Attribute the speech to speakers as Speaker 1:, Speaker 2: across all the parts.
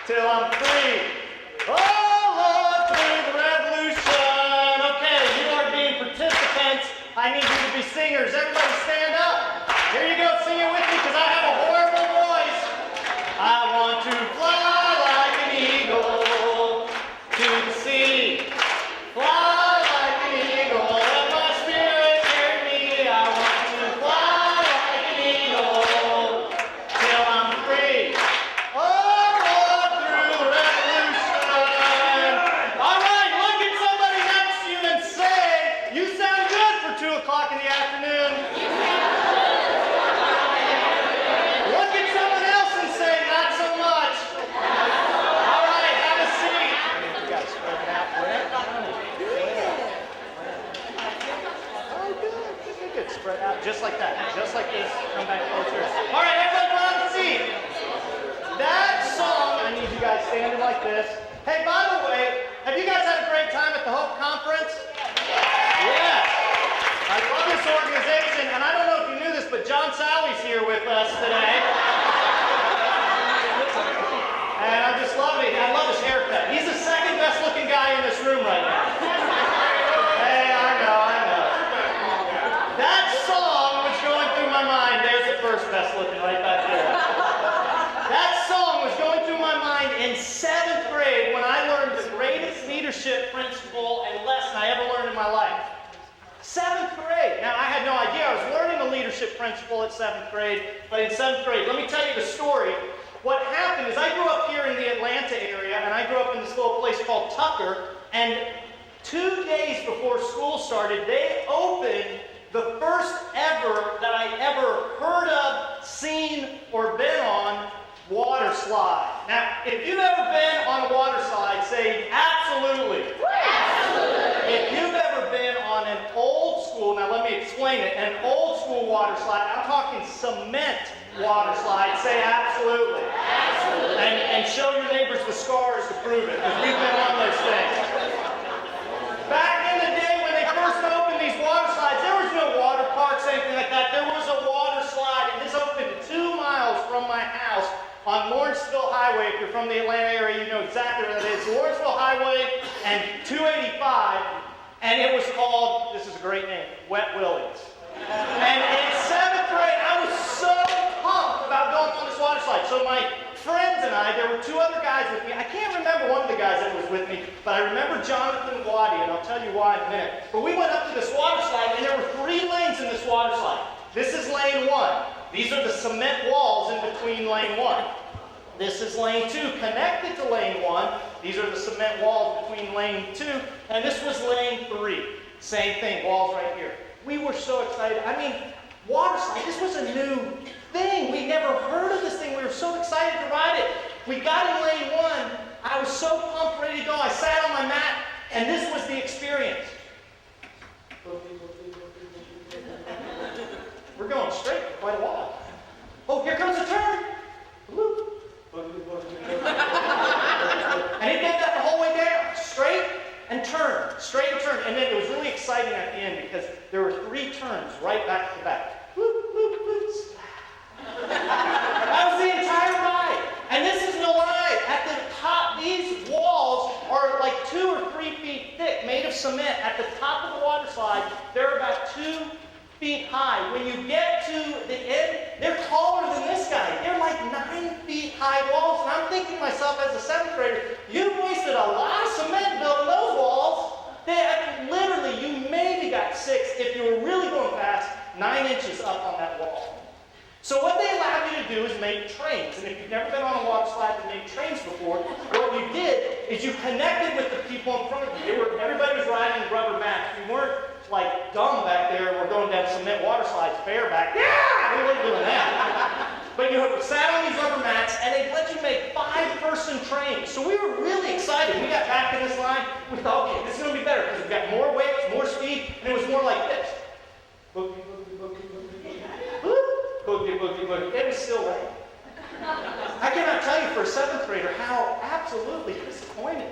Speaker 1: till I'm free. Oh Lord, through the revolution. Okay, you are being participants. I need you to be singers. Everybody stand up. Here you go, sing it with me because I have a horrible voice. I want to fly like an eagle to the sea. Fly like an eagle, let my spirit carry me. I want to fly like an eagle till I'm free. Oh Lord, through the revolution. All right, look at somebody next to you and say, you sound good for 2 o'clock in the afternoon. Look at someone else and say, not so much. All right, have a seat. You guys spread it out, Brent. Oh, good. Spread out just like that. Just like this. Come back closer. All right, everybody go have a seat. That song, I need you guys standing like this. Hey, by the way, have you guys had a great time at the Hope Conference? Yeah. I love this organization, and I don't know if you knew this, but John Sally's here with us today. And I just love it. I love his haircut. He's the second best looking guy in this room right now. Hey, I know. That song was going through my mind. There's the first best looking right back there. That song was going through my mind in 7th grade when I learned the greatest leadership principle and lesson I ever learned in my life. 7th grade. Now, I had no idea I was learning a leadership principle at 7th grade, but in 7th grade, let me tell you the story. What happened is I grew up here in the Atlanta area, and I grew up in this little place called Tucker, and 2 days before school started, they opened the first ever that I ever heard of, seen, or been on water slide. Now, if you've ever been on a water slide, say absolutely. Absolutely. If you've ever been on an old school, now let me explain it, an old school water slide, I'm talking cement water slide, say absolutely. Absolutely. And show your neighbors the scars to prove it, because we've been on those things. Back in the day when they first opened these water slides, there was no water parks, anything like that. There was a water slide, and this opened 2 miles from my house on Lawrenceville Highway. If you're from the Atlanta area, you know exactly where that is. Lawrenceville Highway and 285, and it was called, this is a great name, Wet Willie's. And in 7th grade, I was so pumped about going on this water slide. So my friends and I, there were 2 other guys with me. I can't remember one of the guys that was with me, but I remember Jonathan Waddy, and I'll tell you why in a minute. But we went up to this water slide, and there were 3 lanes in this water slide. This is lane 1. These are the cement walls in between lane 1. This is lane 2, connected to lane 1. These are the cement walls between lane 2. And this was lane 3. Same thing, walls right here. We were so excited. I mean, water slide, this was a new thing. We never heard of this thing. We were so excited to ride it. We got in lane 1. I was so pumped, ready to go. I sat on my mat, and this was the experience. We're going straight for quite a while. Oh, here comes a turn. And it did that the whole way down. Straight and turn. And then it was really exciting at the end because there were 3 turns right back to back. That was the entire ride. And this is no lie. At the top, these walls are like 2 or 3 feet thick, made of cement. At the top of the water slide, they're about 2 feet high. When you get to the end, they're taller than this guy. They're like 9 feet high walls. And I'm thinking to myself as a 7th grader, you've wasted a lot of cement building those walls. Literally, you maybe got 6, if you were really going fast, 9 inches up on that wall. So what they allowed you to do is make trains. And if you've never been on a water slide and made trains before, what you did is you connected with the people in front of you. Everybody was riding rubber mats. You weren't like dumb back there. We're going down cement water slides bareback. Yeah, we weren't doing that. But you sat on these rubber mats, and they let you make 5-person trains. So we were really excited. We got back in this line. We thought, okay, this is going to be better because we've got more weight, more speed, and it was more like this. Boogie, boogie, boogie, boogie. Boogie, boogie, boogie. It was still raining. I cannot tell you for a 7th grader how absolutely disappointed.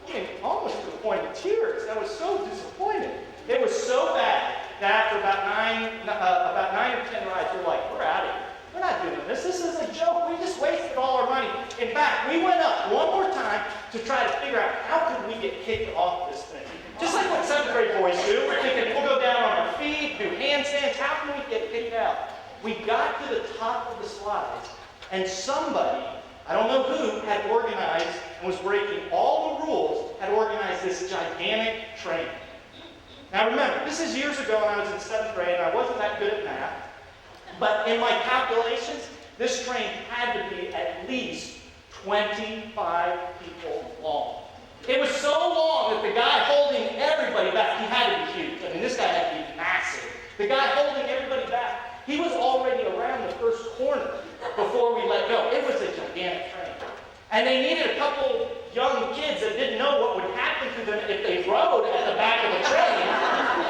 Speaker 1: I mean, almost to the point of tears. I was so disappointed. It was so bad that after about 9 or 10 rides, we're like, we're out of here. we're not doing this. This is a joke. We just wasted all our money. In fact, we went up one more time to try to figure out how could we get kicked off this thing. Just like what 7th grade boys do. We're thinking we'll go down on our feet, do handstands. How can we get kicked out? We got to the top of the slides, and somebody, I don't know who, had organized and was breaking all the rules, had organized this gigantic train. Now remember, this is years ago when I was in 7th grade, and I wasn't that good at math. But in my calculations, this train had to be at least 25 people long. It was so long that the guy holding everybody back, he had to be huge. I mean, this guy had to be massive. The guy holding everybody back, he was already around the first corner before we let go. It was a gigantic train. And they needed a couple young kids that didn't know what would happen to them if they rode at the back of the train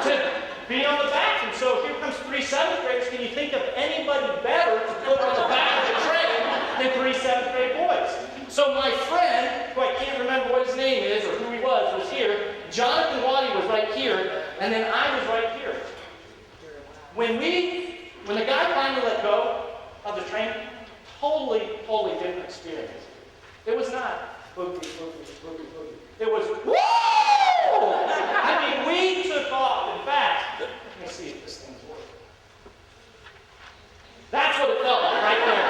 Speaker 1: to be on the back. And so here comes 3 7th graders. Can you think of anybody better to put on the back of the train than 3 7th grade boys? So my friend, who I can't remember what his name is or who he was here. Jonathan Waddy was right here, and then I was right here. When the guy finally let go of the train, totally different experience. It was not boogie, boogie, boogie, boogie. It was woo! I mean, we took off. In fact, let me see if this thing's working. That's what it felt like right there.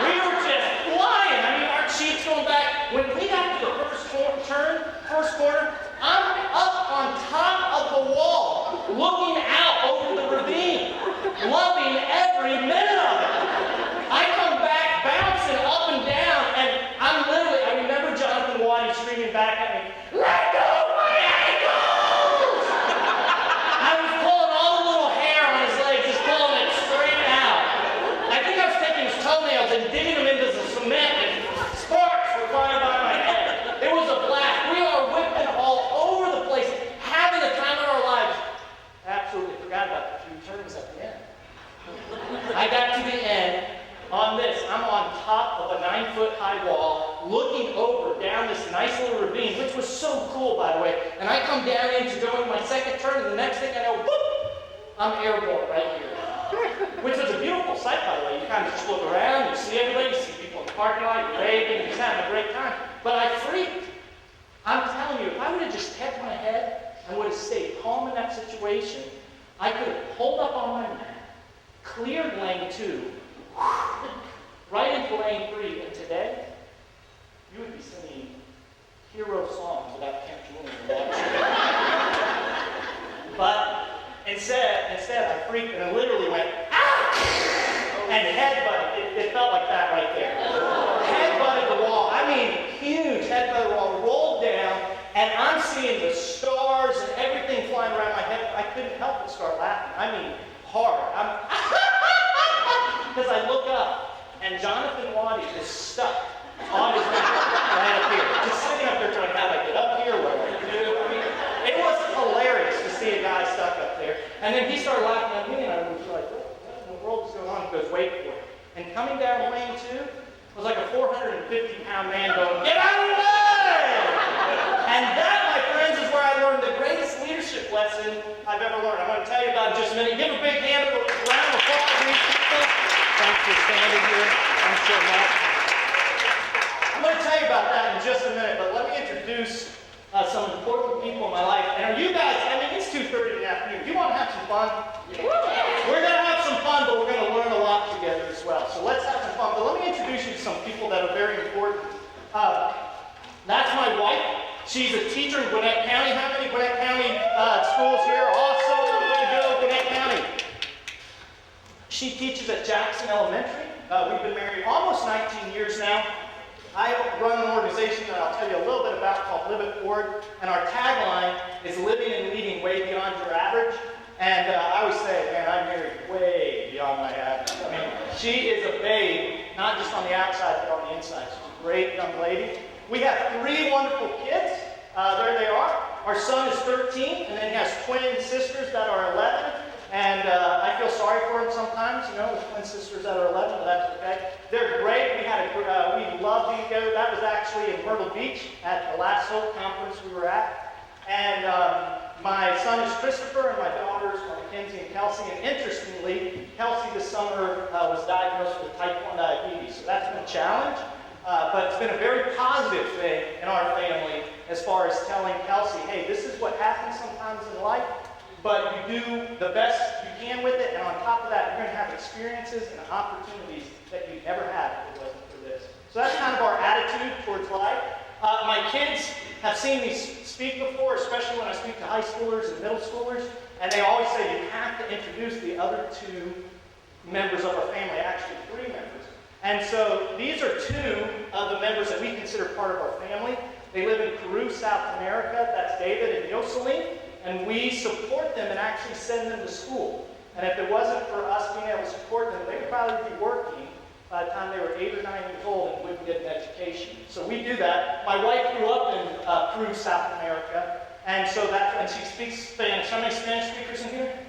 Speaker 1: We were just flying. I mean, our cheeks going back. When we got to the first corner, I'm up on top of the wall, looking out over the ravine, loving every minute of it. I come back bouncing up and down, and I remember Jonathan Waddy screaming back at me, "Let go of my ankles!" I was pulling all the little hair on his legs, just pulling it straight out. I think I was taking his toenails and digging them into the cement, and sparks were flying by my head. It was a blast. We are whipping all over the place, having the time of our lives. Absolutely forgot about the 2 turns at the end. I got to the end. On this, I'm on top of a 9-foot-high wall, looking over down this nice little ravine, which was so cool, by the way. And I come down in to go in my second turn, and the next thing I know, whoop, I'm airborne right here. Which was a beautiful sight, by the way. You kind of just look around, you see everybody, you see people in the parking lot, you're waving, you're just having a great time. But I freaked. I'm telling you, if I would have just kept my head and would have stayed calm in that situation, I could have pulled up on my mat, cleared lane 2, right into lane 3, and today, you would be singing hero songs about Camp Julian. But instead, I freaked and I literally went, ah! And headbutted. It felt like that right there. Headbutted the wall. I mean, huge headbutted the wall. Rolled down, and I'm seeing the stars and everything flying around my head. I couldn't help but start laughing. I mean, hard. Because I look up, and Jonathan Waddy is stuck on his back right up here. Just sitting up there trying, how do I get up here? What do I do? I mean, it was hilarious to see a guy stuck up there. And then he started laughing at me, and I was like, what in the world is going on? He goes, wait for it. And coming down lane 2 was like a 450-pound man going, get out of the way! And that, my friends, is where I learned the greatest leadership lesson I've ever learned. I'm going to tell you about it in just a minute. Give a big round of applause to these people. Thanks for standing here. Thanks so much. I'm going to tell you about that in just a minute, but let me introduce some important people in my life. And are you guys, I mean, it's 2:30 in the afternoon. Do you want to have some fun? We're going to have some fun, but we're going to learn a lot together as well. So let's have some fun. But let me introduce you to some people that are very important. That's my wife. She's a teacher in Gwinnett County. How many Gwinnett County schools here? Awesome. Way to go, Gwinnett County. She teaches at Jackson Elementary. We've been married almost 19 years now. I run an organization that I'll tell you a little bit about called Live It Forward, and our tagline is living and leading way beyond your average. And I always say, man, I'm married way beyond my average. I mean, she is a babe, not just on the outside, but on the inside. She's a great young lady. We have 3 wonderful kids. There they are. Our son is 13, and then he has twin sisters that are 11. And I feel sorry for him sometimes, you know, with twin sisters that are 11, but that's okay. They're great. We love being together. That was actually in Myrtle Beach at the last Hope conference we were at. And my son is Christopher, and my daughters are Mackenzie and Kelsey. And interestingly, Kelsey this summer was diagnosed with type 1 diabetes. So that's been a challenge, but it's been a very positive thing in our family as far as telling Kelsey, hey, this is what happens sometimes in life, but you do the best you can with it. And on top of that, you're going to have experiences and opportunities that you never had if it wasn't for this. So that's kind of our attitude towards life. My kids have seen me speak before, especially when I speak to high schoolers and middle schoolers, and they always say you have to introduce the other two members of our family, actually 3 members. And so these are 2 of the members that we consider part of our family. They live in Peru, South America. That's David and Yoselin, and we support them and actually send them to school. And if it wasn't for us being able to support them, they would probably be working by the time they were 8 or 9 years old and wouldn't get an education. So we do that. My wife grew up in Peru, South America, and so and she speaks Spanish. How many Spanish speakers in here?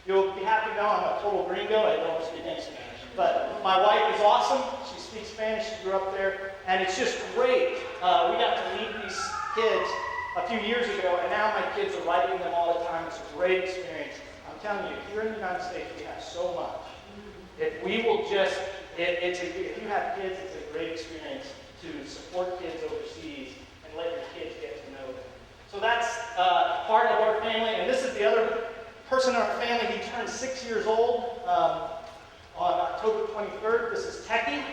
Speaker 1: You'll be happy to know I'm a total gringo. I don't speak any Spanish. But my wife is awesome. She speaks Spanish. She grew up there, and it's just great. We got to meet these kids a few years ago, and now my kids are writing them all the time. It's a great experience. I'm telling you, here in the United States, we have so much. If we will just if you have kids, it's a great experience to support kids overseas and let your kids get to know them. So that's part of our family. And this is the other person in our family. He turned 6 years old on October 23rd. This is Techie.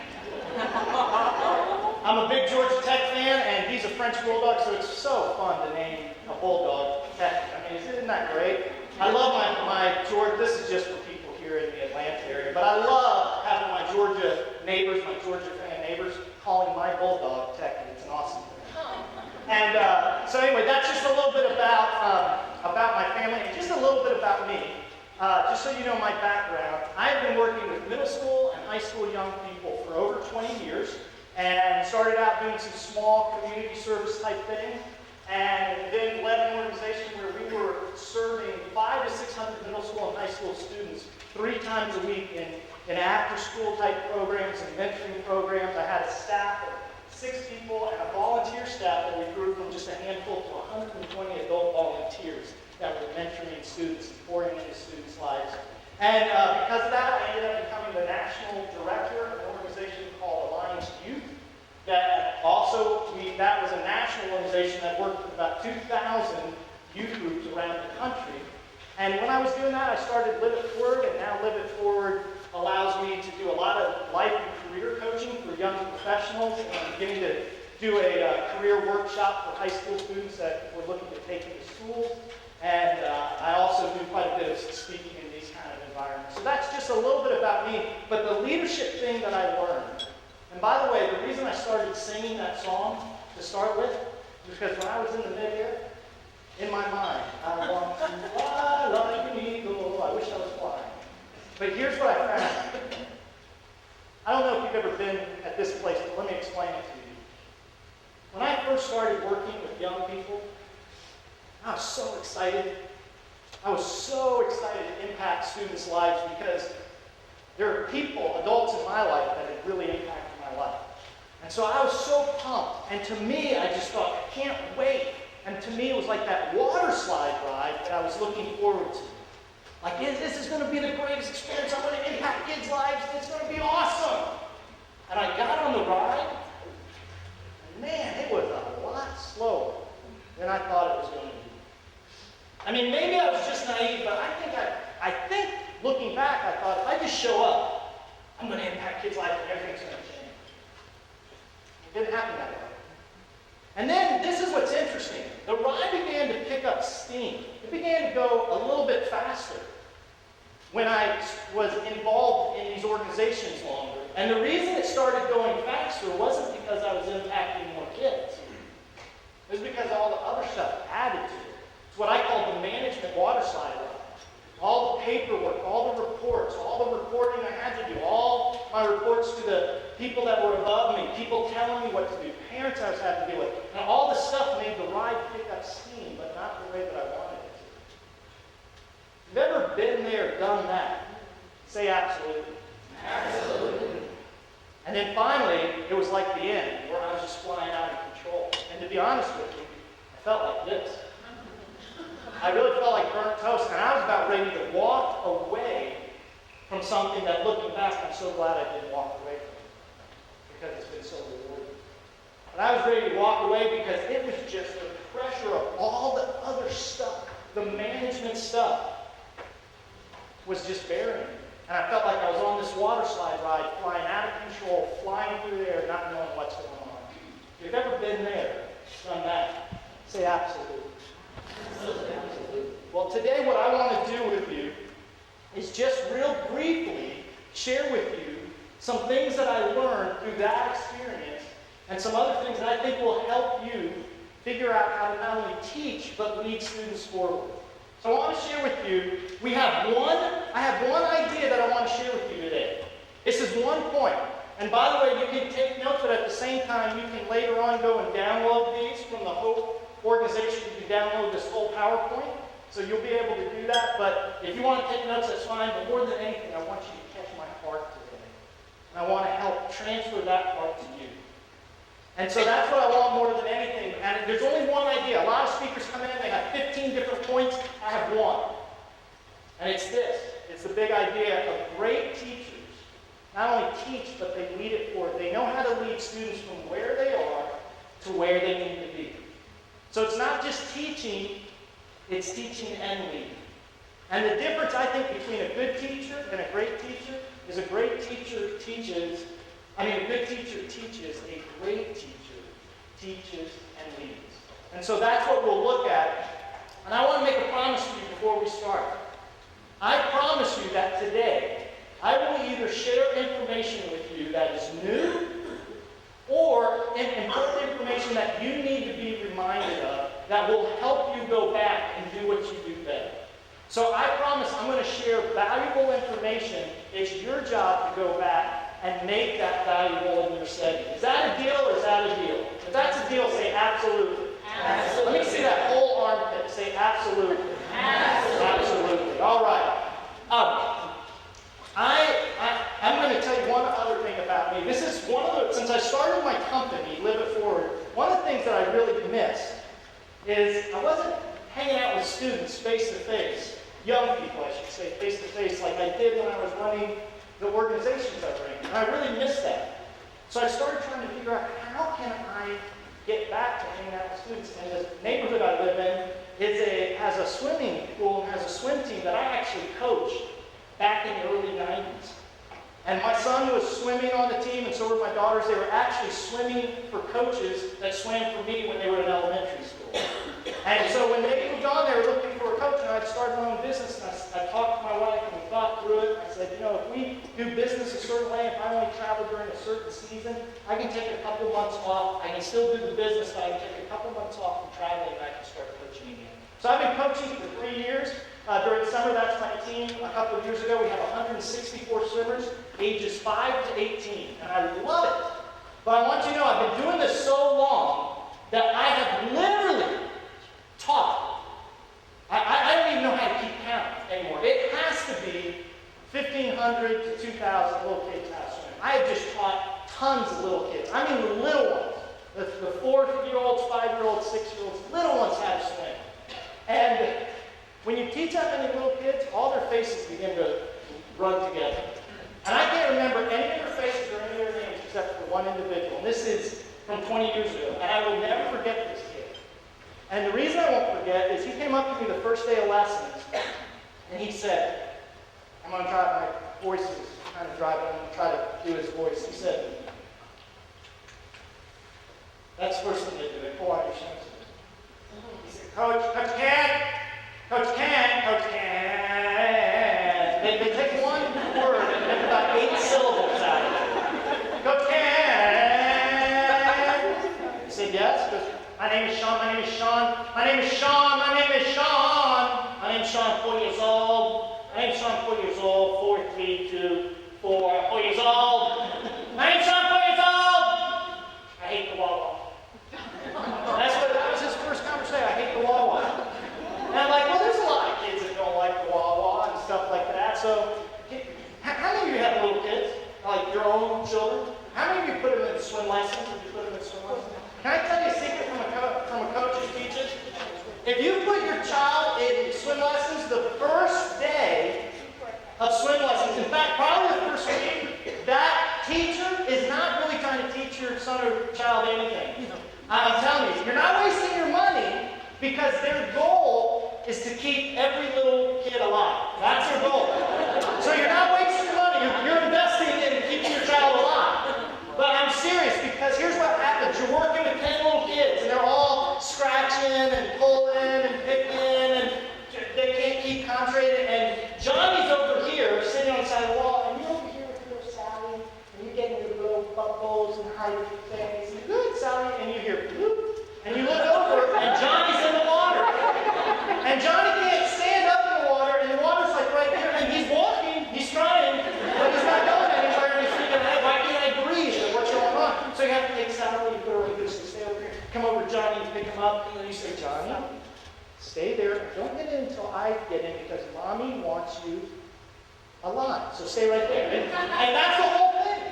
Speaker 1: I'm a big Georgia Tech fan, and he's a French Bulldog, so it's so fun to name a Bulldog Techie. I mean, isn't that great? I love my Georgia. This is just for people here in the Atlanta area, but I love having my Georgia neighbors, my Georgia fan neighbors, calling my Bulldog Techie. It's an awesome thing. And so anyway, that's just a little bit about my family, and just a little bit about me. Just so you know my background, I've been working with middle school and high school young people for over 20 years, and started out doing some small community service type things, and then led an organization where we were serving 500 to 600 middle school and high school students 3 times a week in after-school type programs and mentoring programs. I had a staff of 6 people and a volunteer staff that we grew from just a handful to 120 adult volunteers that were mentoring students and pouring into students' lives. And because of that, I ended up becoming the national director of an organization called Alliance Youth. That was a national organization that worked with about 2,000 youth groups around the country. And when I was doing that, I started Live It Forward, and now Live It Forward allows me to do a lot of life and career coaching for young professionals. And I'm beginning to do a career workshop for high school students that we're looking to take into schools. And I also do quite a bit of speaking in these kind of environments. So that's just a little bit about me. But the leadership thing that I learned, and by the way, the reason I started singing that song to start with is because when I was in the mid-air, in my mind, I want to fly like an eagle. I wish I was flying. But here's what I found. I don't know if you've ever been at this place, but let me explain it to you. When I first started working with young people, I was so excited. I was so excited to impact students' lives because there are people, adults in my life, that had really impacted my life. And so I was so pumped. And to me, I just thought, I can't wait. And to me, it was like that water slide ride that I was looking forward to. Like, this is going to be the greatest experience. I'm going to impact kids' lives. It's going to be awesome. And I got on the ride, and man, it was a lot slower than I thought it was going to be. I mean, maybe I was just naive, but I think looking back, I thought, if I just show up, I'm going to impact kids' lives and everything's going to change. It didn't happen that way. And then, this is what's interesting. The ride began to pick up steam. It began to go a little bit faster when I was involved in these organizations longer. And the reason it started going faster wasn't because I was impacting more kids. It was because all the other stuff added to it. It's what I call the management water slide ride. All the paperwork, all the reports, all the reporting I had to do, all my reports to the people that were above me, people telling me what to do, parents I was having to deal with. And all this stuff made the ride pick up steam, but not the way that I wanted it to. You've ever been there, done that? Say absolutely. Absolutely. And then finally, it was like the end, where I was just flying out of control. And to be honest with you, I felt like this. I really felt like burnt toast, and I was about ready to walk away from something that, looking back, I'm so glad I didn't walk away from it, because it's been so rewarding. But I was ready to walk away because it was just the pressure of all the other stuff, the management stuff, was just burying me. And I felt like I was on this water slide ride, flying out of control, flying through the air, not knowing what's going on. If you've ever been there, done that, say absolutely. Absolutely. Well, today what I want to do with you is just real briefly share with you some things that I learned through that experience and some other things that I think will help you figure out how to not only teach but lead students forward. So I want to share with you, I have one idea that I want to share with you today. This is one point. And by the way, you can take notes, but at the same time, you can later on go and download these from the Hope organization. You can download this whole PowerPoint, so you'll be able to do that. But if you want to take notes, that's fine. But more than anything, I want you to catch my heart today. And I want to help transfer that heart to you. And so that's what I want more than anything. And there's only one idea. A lot of speakers come in, they have 15 different points. I have one. And it's this. It's the big idea of great teachers not only teach, but they lead it forward. They know how to lead students from where they are to where they need to be. So it's not just teaching, it's teaching and leading. And the difference, I think, between a good teacher and a great teacher is a good teacher teaches, a great teacher teaches and leads. And so that's what we'll look at. And I want to make a promise to you before we start. I promise you that today, I will either share information with you that is new or important information that you need to be reminded of that will help you go back and do what you do better. So I promise I'm going to share valuable information. It's your job to go back and make that valuable in your setting. Is that a deal or is that a deal? If that's a deal, say absolutely. Absolutely. Let me see that whole armpit. Say absolutely. Absolutely. All right. I'm going to tell you one other thing about me. This is since I started my company, Live It Forward, one of the things that I really miss is I wasn't hanging out with students face to face, young people I should say, face to face, like I did when I was running the organizations I ran. And I really missed that. So I started trying to figure out how can I get back to hanging out with students. And the neighborhood I live in has a swimming pool and has a swim team that I actually coached back in the early 90s. And my son was swimming on the team, and so were my daughters. They were actually swimming for coaches that swam for me when they were in elementary school. And so when they moved on, they were looking for a coach, and I'd started my own business. And I talked to my wife, and we thought through it. I said, if we do business a certain way, if I only travel during a certain season, I can take a couple months off. I can still do the business, but I can take a couple months off from traveling, and I can start coaching again. So I've been coaching for 3 years. During the summer, that's my team. A couple of years ago, we had 164 swimmers, ages 5 to 18, and I love it. But I want you to know, I've been doing this so long that I have literally taught. I don't even know how to keep count anymore. It has to be 1,500 to 2,000 little kids how to swim. I have just taught tons of little kids. I mean the little ones, the 4-year-olds, 5-year-olds, 6-year-olds, little ones how to swim. And when you teach that many little kids, all their faces begin to run together. And I can't remember any of their faces or any of their names except for one individual. And this is from 20 years ago. And I will never forget this kid. And the reason I won't forget is he came up to me the first day of lessons, and he said, I'm going to try, my voice is kind of dry, but I'm going to try to do his voice. He said, that's the first thing they do. They pull out your shoes. He said, Coach Ken. Coach Ken. They take one word and make about 8 syllables out of it. Coach Ken. He said, yes. He goes, my name is Sean. My name is Sean. My name is Sean. My name is Sean. My name is Sean, 4 years old. My name is Sean, 4 years old. 4, 3, 2, 4. 4 years old. My name is Sean, 4 years old. I hate the Wawa. That was his first conversation. I hate the Wawa. And I'm like, well, there's a lot of kids that don't like the Wawa and stuff like that. So, how many of you have little kids? Like your own children? How many of you put them in swim lessons? Did you put them in swim lessons? Can I tell you a secret from a coach who teaches? If you put your child in hear, whoop, and you look over, and Johnny's in the water. And Johnny can't stand up in the water, and the water's like right here, and he's walking, he's trying, but he's not going anywhere, and he's thinking, hey, why can't I breathe? And what's going on? So you have to take Sally, you put her right here, so stay over here. Come over to Johnny, you pick him up, and then you say, Johnny, stay there. Don't get in until I get in, because Mommy wants you alive. So stay right there. And that's the whole thing.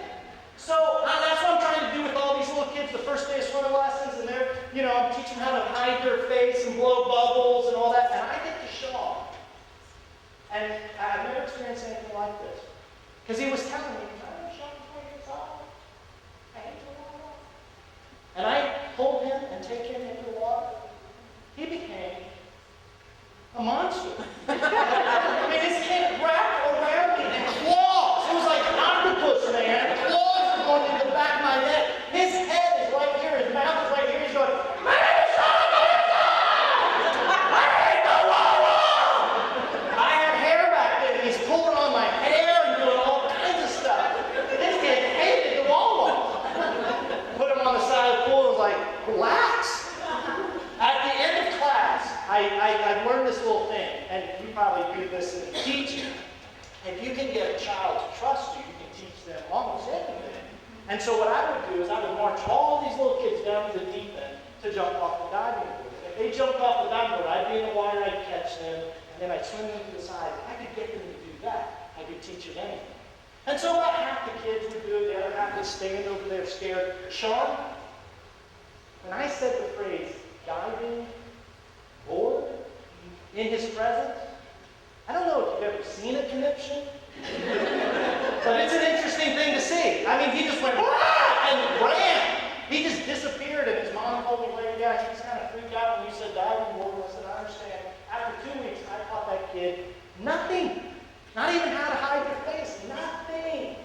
Speaker 1: So that's what I'm trying to do with all these little kids. The first day of swimming lessons, and they're, I'm teaching them how to hide their face and blow bubbles and all that. And I get to Sean. And I've never experienced anything like this. Because he was telling me, I'm Sean 4 years old. I hate the water. And I hold him and take him into the water. He became a monster. I mean, his head wrapped around me and claws. It was like an octopus, man. Claws were going into the back of my neck. His head is right here. His mouth is right here. He's going, I hate the water! I had hair back then. He's pulling on my hair and doing all kinds of stuff. This kid hated the water. Put him on the side of the pool and was like, relax. At the end of class, I learned this little thing, and you probably do this in teaching. If you can get a child to trust you, you can teach them almost anything. And so what I would do is I would march all these little kids down to the deep end to jump off the diving board. If they jumped off the diving board, I'd be in the water, I'd catch them, and then I'd swim them to the side. If I could get them to do that, I could teach them anything. And so about half the kids would do it, the other half would stand over there scared. Sean, when I said the phrase, diving board, in his presence, I don't know if you've ever seen a conniption, but it's an interesting thing to see. I mean, he just went, Wah! And ran. He just disappeared, and his mom told me later, yeah, he was kind of freaked out when you said diving board. I said, I understand. After 2 weeks, I taught that kid nothing. Not even how to hide your face. Nothing.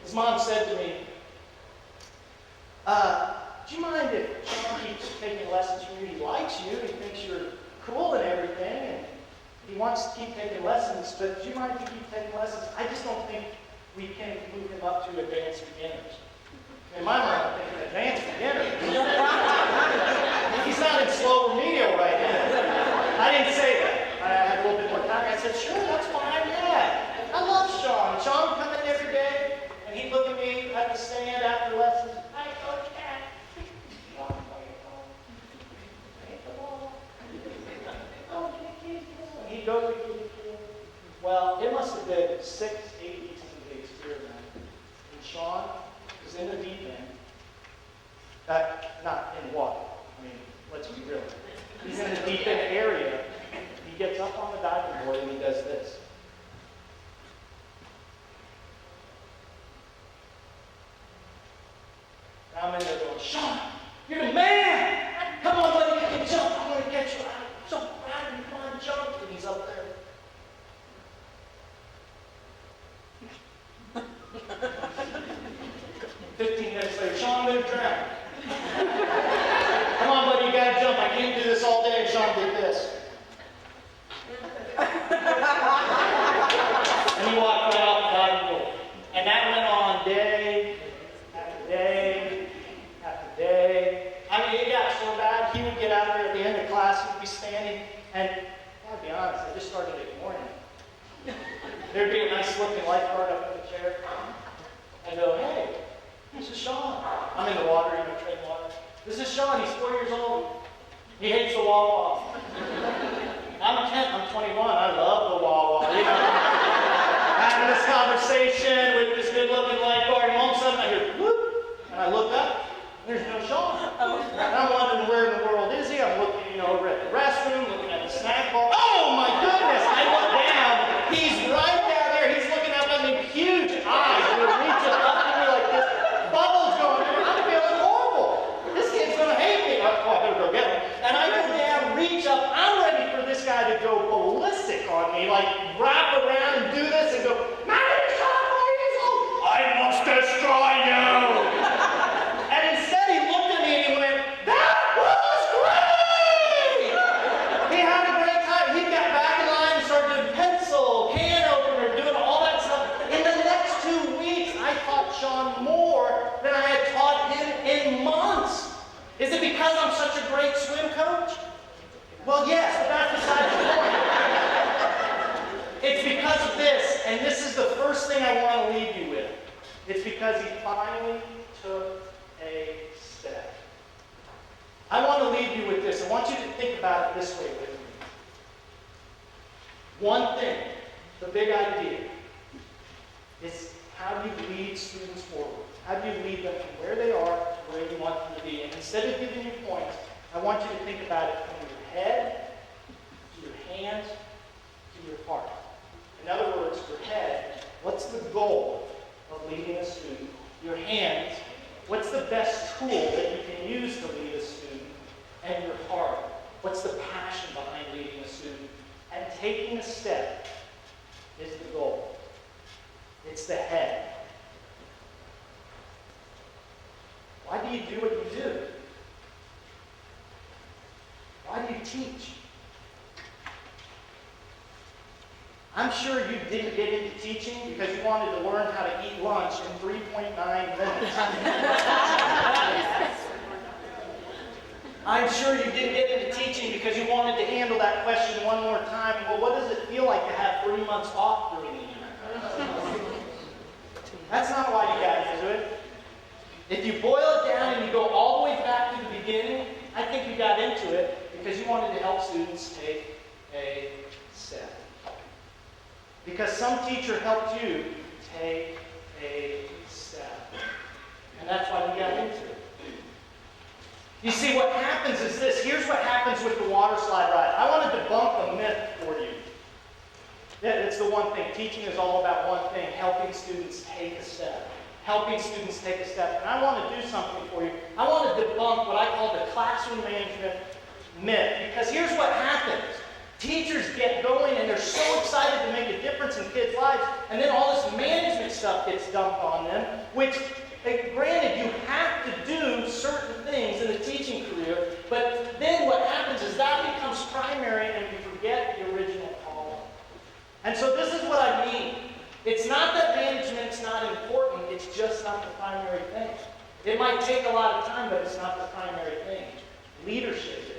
Speaker 1: His mom said to me, do you mind if Sean keeps taking lessons from you? He likes you. He thinks you're cool and everything, and he wants to keep taking lessons, but do you mind if you keep taking lessons? I just don't think we can move him up to advanced beginners. In my mind, I'm thinking advanced beginners. He's not in slow remedial right now. I didn't say that. I had a little bit more time. I said, sure, that's fine, yeah. I love Sean. Sean would come in every day, and he'd look at me at the stand after lessons. Hi, Coach Cat. He'd go to the kid. Well, it must have been 6, 8 weeks into the experiment. And Sean was in the deep end. Not in water. I mean, let's be real. He's in the deep end area. He gets up on the diving board and he does this. I'm in there going, Sean, you're the man! Come on, buddy, you can jump. I'm going to get you out. Jump around and come on, jump. And he's up there. 15 minutes later, Sean, I'm going to drown. Come on, buddy, you got to jump. I can't do this all day. And Sean did this. And he walked right off the diving board. And that went on day after day after day. I mean, it got so bad, he would get out there at the end of class, he'd be standing, and I'll be honest, I just started ignoring him. There'd be a nice looking lifeguard up in the chair. I go, hey, this is Sean. I'm in the water, trading water. This is Sean, he's 4 years old. He hates the wah-wah. I'm 10, I'm 21, I love the wah-wah, Having this conversation with this good looking lifeguard, and all of a sudden I hear, whoop, and I look up. There's no Sean. And I'm wondering where in the world is he? I'm looking, over at the restroom, looking at the snack bar. Oh my goodness! I look down. He's right down there. He's looking up at me, huge eyes. He's reaching up to me like this. Bubbles going through. I'm feeling horrible. This kid's gonna hate me. Oh, I better go get him. And I go down, reach up. I'm ready for this guy to go ballistic on me, like wrap around and do this and go, my name is Sean 4 years old. I must destroy you. And instead he looked at me and he went, that was great! Well, yes, but that's beside the point. It's because of this, and this is the first thing I want to leave you with. It's because he finally took a step. I want to leave you with this. I want you to think about it this way with me. One thing, the big idea, is how do you lead students forward? How do you lead them from where they are to where you want them to be? And instead of giving you points, I want you to think about it from your head to your hands to your heart. In other words, your head, what's the goal of leading a student? Your hands, what's the best tool that you can use to lead a student? And your heart, what's the passion behind leading a student? And taking a step is the goal. It's the head. Why do you do what you do? Why do you teach? I'm sure you didn't get into teaching because you wanted to learn how to eat lunch in 3.9 minutes. I'm sure you didn't get into teaching because you wanted to handle that question one more time. Well, what does it feel like to have 3 months off during the year? That's not why you got into it. If you boil it down and you go all the way back to the beginning, I think you got into it because you wanted to help students take a step. Because some teacher helped you take a step. And that's why we got into it. You see, what happens is this. Here's what happens with the water slide ride. I want to debunk a myth for you. Yeah, it's the one thing. Teaching is all about one thing, helping students take a step. Helping students take a step. And I want to do something for you. I want to debunk what I call the classroom management myth. Because here's what happens. Teachers get going and they're so excited to make a difference in kids' lives, and then all this management stuff gets dumped on them, which, granted, you have to do certain things in the teaching career, but then what happens is that becomes primary and you forget the original calling. And so this is what I mean. It's not that management's not important, it's just not the primary thing. It might take a lot of time, but it's not the primary thing. Leadership is.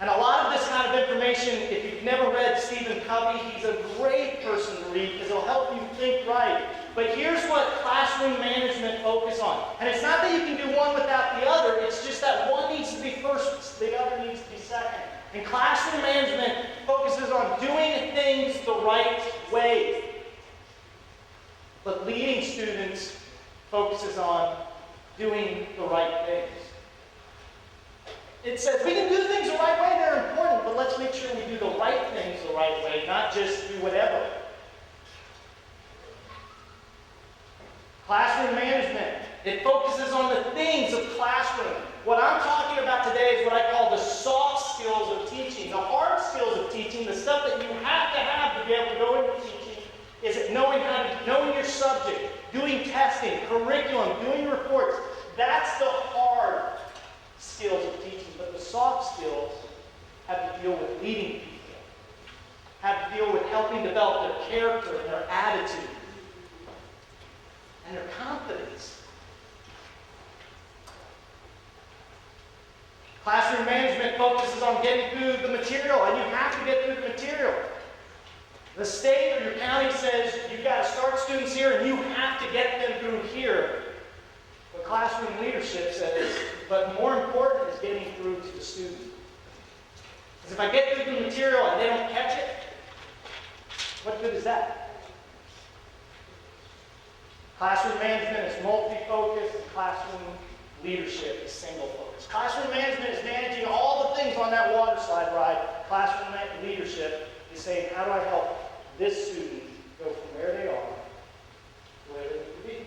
Speaker 1: And a lot of this kind of information, if you've never read Stephen Covey, he's a great person to read because he'll help you think right. But here's what classroom management focuses on. And it's not that you can do one without the other, it's just that one needs to be first, the other needs to be second. And classroom management focuses on doing things the right way. But leading students focuses on doing the right things. It says we can do things the right way, they're important, but let's make sure we do the right things the right way, not just do whatever. Classroom management, it focuses on the things of classroom. What I'm talking about today is what I call the soft skills of teaching. The hard skills of teaching, the stuff that you have to be able to go into teaching, is knowing your subject, doing testing, curriculum, doing reports. That's the hard skills of teaching. But the soft skills have to deal with leading people, have to deal with helping develop their character and their attitude and their confidence. Classroom management focuses on getting through the material, and you have to get through the material. The state or your county says you've got to start students here and you have to get them through here. But classroom leadership says, but more important is getting through to the student. Because if I get through the material and they don't catch it, what good is that? Classroom management is multi-focused, and classroom leadership is single-focused. Classroom management is managing all the things on that water slide ride. Classroom leadership is saying, how do I help this student go from where they are to where they need to be?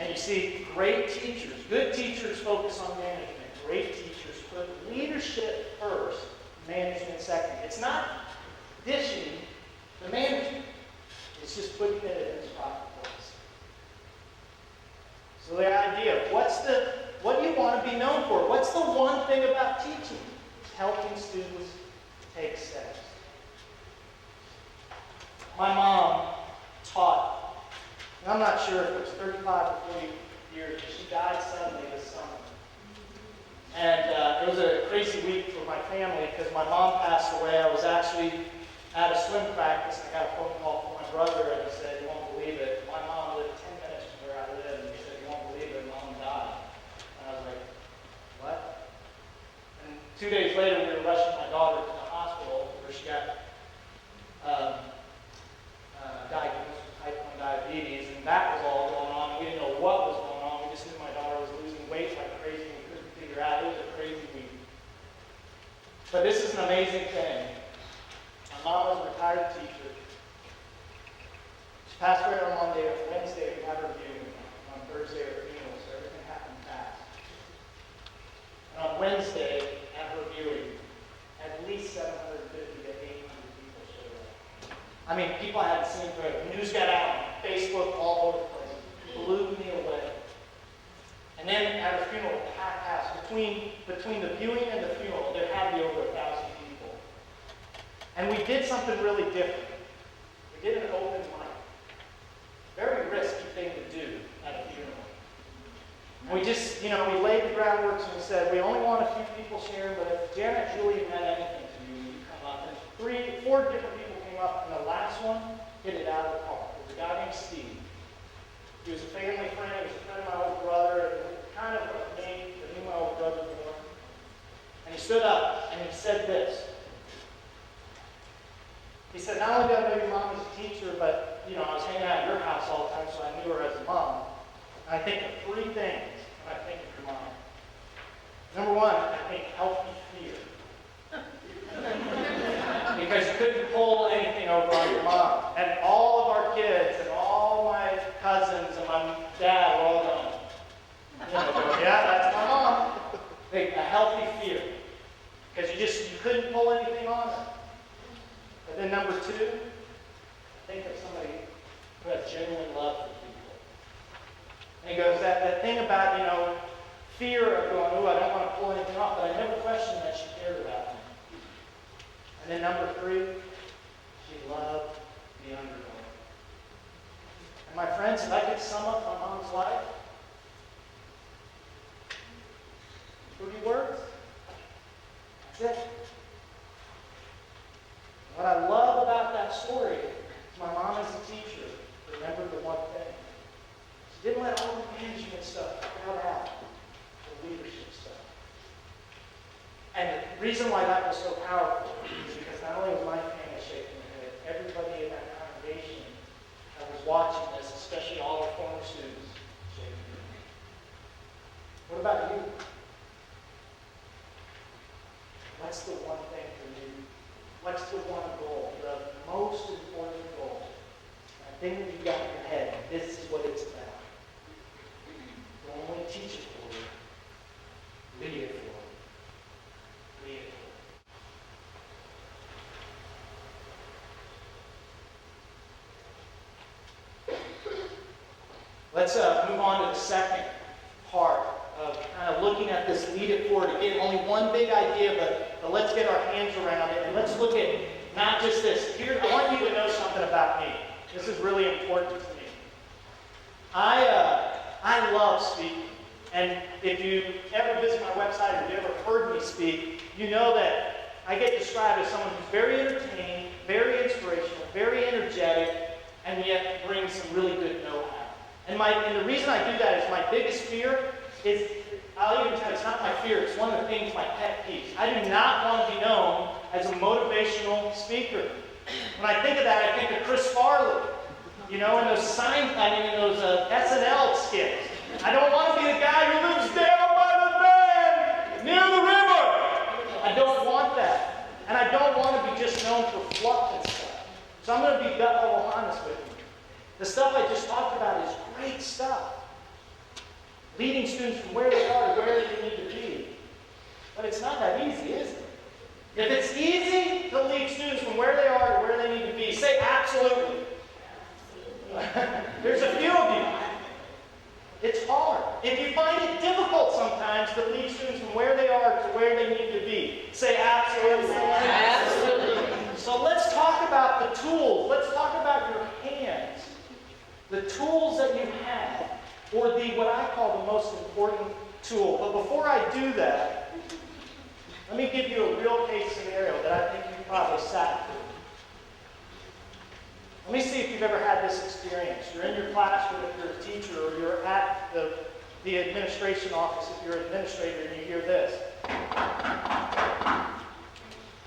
Speaker 1: And you see, great teachers, good teachers focus on management. Great teachers put leadership first, management second. It's not dishing the management. It's just putting it in its proper place. So the idea, what do you want to be known for? What's the one thing about teaching? It's helping students take steps. My mom taught, and I'm not sure if it was 35 or 40 years, but she died suddenly this summer. And it was a crazy week for my family because my mom passed away. I was actually at a swim practice. I got a phone call from my brother, and he said, "You won't believe it. My mom lived 10 minutes from where I live." And he said, "You won't believe it. Mom died." And I was like, "What?" And 2 days later, we were rushing my daughter to the hospital where she got diagnosed with type 1 diabetes, and that was all going on. We didn't know what was going on. We just knew my daughter was losing weight like crazy. We couldn't figure out. It was a crazy week. But this is an amazing thing. My mom was a retired teacher. She passed away on Monday. On Wednesday, we had her viewing. On Thursday, her funeral, so everything happened fast. And on Wednesday, at her viewing, at least 750 to 800 people showed up. I mean, people I hadn't seen for news got out on Facebook all over the place. It blew me away. And then at her funeral, a packed house. Between the viewing and the funeral, there had to be over 1,000 people. And we did something really different. We did an open mic. Very risky thing to do at a funeral. And we just, we laid the groundwork and we said, we only want a few people sharing, but if Janet Julie meant anything to you, you come up. And 4 different people came up, and the last one hit it out of the park. It was a guy named Steve. He was a family friend. He was a friend of my old brother. Kind of a name that knew my old brother more. And he stood up and he said this. He said, "Not only did I know your mom was a teacher, but I was hanging out at your house all the time, so I knew her as a mom. And I think of 3 things when I think of your mom. Number 1, I think healthy fear. Because you couldn't pull anything over on your mom. And all of our kids and all my cousins and my dad were all going, yeah, that's my mom. A healthy fear. Because you couldn't pull anything on her. And then number 2, think of somebody who has genuine love for people. And he goes, that thing about, fear of going, I don't want to pull anything off, but I never questioned that she cared about me. And then number 3, she loved the underdog. And my friends, if I could sum up my mom's life, 3 words, that's it. What I love about that story is my mom as a teacher remembered the one thing. She didn't let all the management stuff crowd out the leadership stuff. And the reason why that was so powerful is because not only was my family shaking their head, everybody in that congregation that was watching this, especially all our former students, shaking their head. What about you? What's the one thing for you? What's the one goal? The most important goal. That thing that you got in your head. This is what it's about. Don't only teach it for you. Lead it for you. Lead it for you. Let's move on to the second part of kind of looking at this lead it forward. Again, only one big idea, but let's get our hands around it. And let's look at not just this. Here, I want you to know something about me. This is really important to me. I love speaking. And if you ever visit my website or if you ever heard me speak, you know that I get described as someone who's very entertaining, very inspirational, very energetic, and yet brings some really good know-how. And the reason I do that is my biggest fear is, I'll even tell you, it's not my fear, it's one of the things, my pet peeves. I do not want to be known as a motivational speaker. When I think of that, I think of Chris Farley, in those SNL skits. I don't want to be the guy who lives down by the bend, near the river. I don't want that. And I don't want to be just known for fluff and stuff. So I'm going to be gut-level honest with you. The stuff I just talked about is great stuff. Leading students from where they are to where they need to be. But it's not that easy, is it? If it's easy to lead students from where they are to where they need to be, say absolutely. There's a few of you. It's hard. If you find it difficult sometimes to lead students from where they are to where they need to be, say absolutely. Absolutely. So let's talk about the tools. Let's talk about your hands. The tools that you have, or what I call the most important tool. But before I do that, let me give you a real case scenario that I think you probably sat through. Let me see if you've ever had this experience. You're in your classroom if you're a teacher, or you're at the administration office if you're an administrator, and you hear this.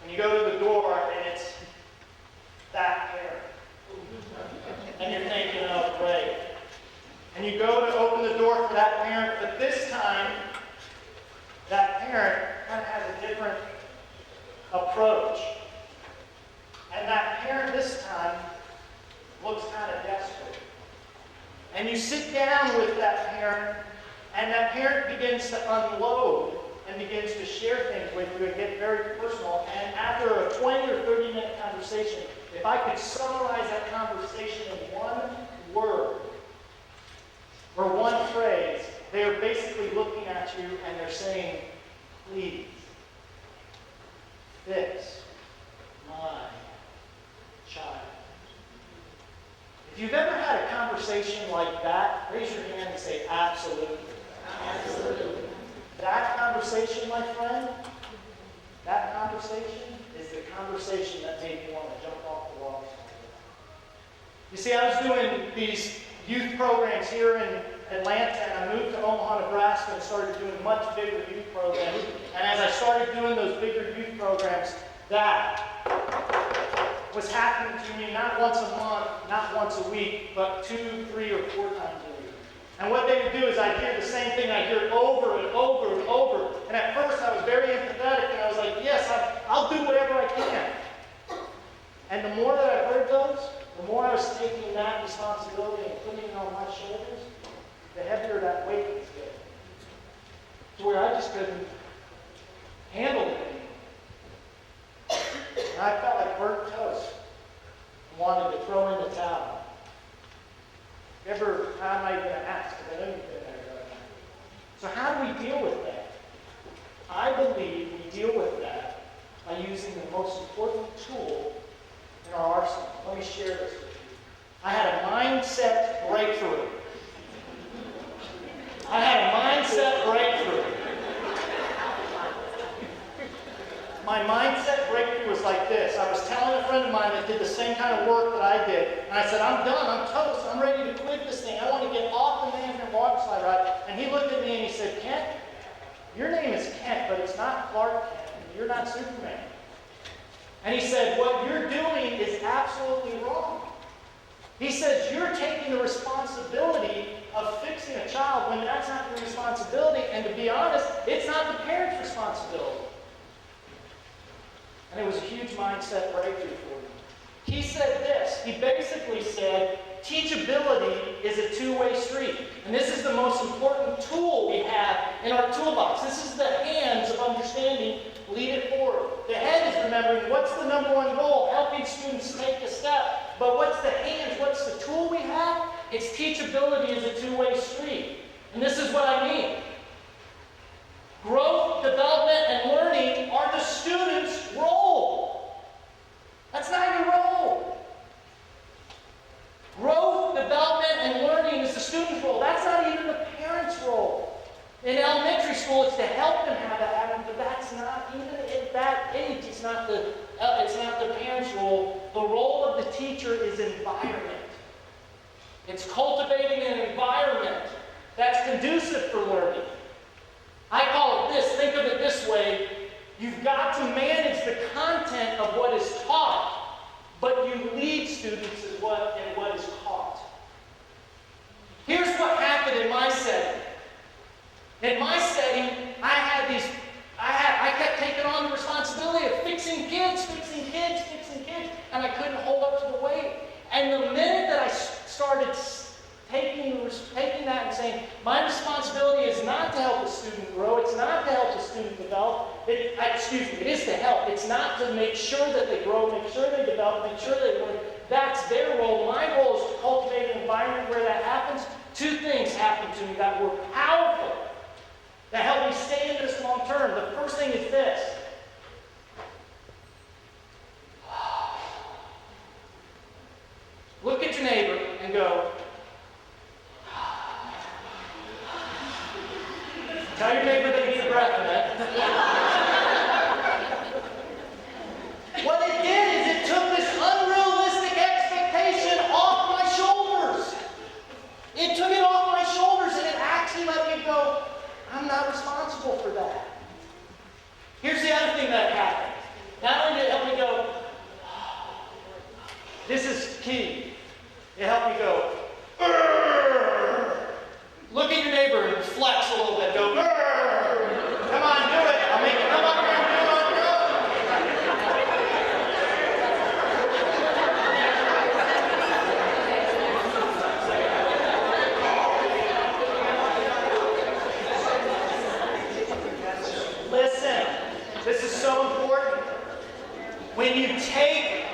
Speaker 1: And you go to the door, and it's that parent. And you're thinking, oh, great. And you go to open the door for that parent, but this time, that parent kind of has a different approach. And that parent this time looks kind of desperate. And you sit down with that parent, and that parent begins to unload and begins to share things with you and get very personal. And after a 20 or 30-minute conversation, if I could summarize that conversation in one word or one phrase, they are basically looking at you and they're saying, please, fix my child. If you've ever had a conversation like that, raise your hand and say, absolutely. Absolutely. That conversation, my friend, that conversation is the conversation that made me want to jump off the walls. You see, I was doing these youth programs here in Atlanta, and I moved to Omaha, Nebraska, and started doing much bigger youth programs. And as I started doing those bigger youth programs, that was happening to me not once a month, not once a week, but 2, 3, or 4 times a week. And what they would do is I'd hear the same thing. I'd hear it over and over and over. And at first I was very empathetic, and I was like, yes, I'll do whatever I can. And the more that I heard those, the more I was taking that responsibility and putting it on my shoulders, the heavier that weight was getting. To where I just couldn't handle it anymore. And I felt like burnt toast and wanted to throw in the towel. I'm not even going to ask, because I know you've been there right now. So how do we deal with that? I believe we deal with that by using the most important tool in our arsenal. Let me share this with you. I had a mindset breakthrough. My mindset breakthrough was like this. I was telling a friend of mine that did the same kind of work that I did, and I said, I'm done, I'm toast, I'm ready to quit this thing. I want to get off the management water slide ride. And he looked at me and he said, Kent, your name is Kent, but it's not Clark Kent. You're not Superman. And he said, what you're doing is absolutely wrong. He says, you're taking the responsibility of fixing a child when that's not your responsibility, and to be honest, it's not the parent's responsibility. And it was a huge mindset breakthrough for me. He said this. He basically said, teachability is a two-way street. And this is the most important tool we have in our toolbox. This is the hands of understanding. Lead it forward. The head is remembering what's the number one goal, helping students take a step. But what's the hands? What's the tool we have? It's teachability is a two-way street. And this is what I mean. Growth, development, and learning are the student's role. That's not your role. Growth, development, and learning is the student's role. That's not even the parent's role. In elementary school, it's to help them have that habit, but that's not even at that age. It's not the parent's role. The role of the teacher is environment. It's cultivating an environment that's conducive for learning. I call it this. Think of it this way. You've got to manage the content of what is taught, but you lead students in what is taught. Here's what happened in my setting. In my setting, I kept taking on the responsibility of fixing kids, and I couldn't hold up to the weight. And the minute that I started taking that and saying, my responsibility is not to help the student grow, it's not to help the student develop, it is to help. It's not to make sure that they grow, make sure they develop, make sure they learn. That's their role. My role is to cultivate an environment where that happens. 2 things happened to me that were powerful, that helped me stay in this long term. The first thing is this. Look at your neighbor and go, Tell your neighbor they need a breath minute. What it did is it took this unrealistic expectation off my shoulders. It took it off my shoulders and it actually let me go, I'm not responsible for that. Here's the other thing that happened. Not only did it help me go, this is key. It helped me go, "Urgh." Look at your neighbor and flex a little bit. Go, "Urgh." Come on, do it. I'll make you come up here and do it. Listen, this is so important. When you take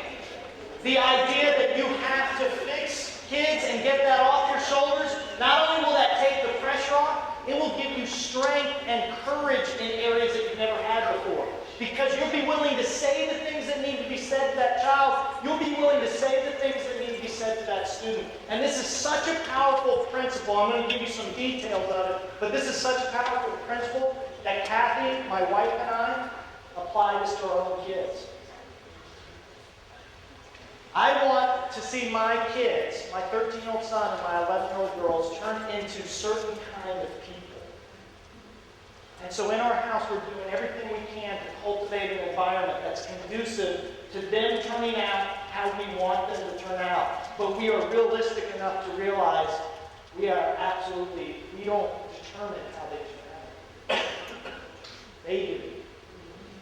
Speaker 1: the idea that you have to fix kids and get that off your shoulders, not only will that take the pressure off, it will give you strength and courage in areas that you've never had before. Because you'll be willing to say the things that need to be said to that child. You'll be willing to say the things that need to be said to that student. And this is such a powerful principle. I'm going to give you some details of it. But this is such a powerful principle that Kathy, my wife, and I apply this to our own kids. I want to see my kids, my 13-year-old son and my 11-year-old girls, turn into certain kind of people. And so in our house, we're doing everything we can to cultivate an environment that's conducive to them turning out how we want them to turn out. But we are realistic enough to realize we don't determine how they turn out. They do.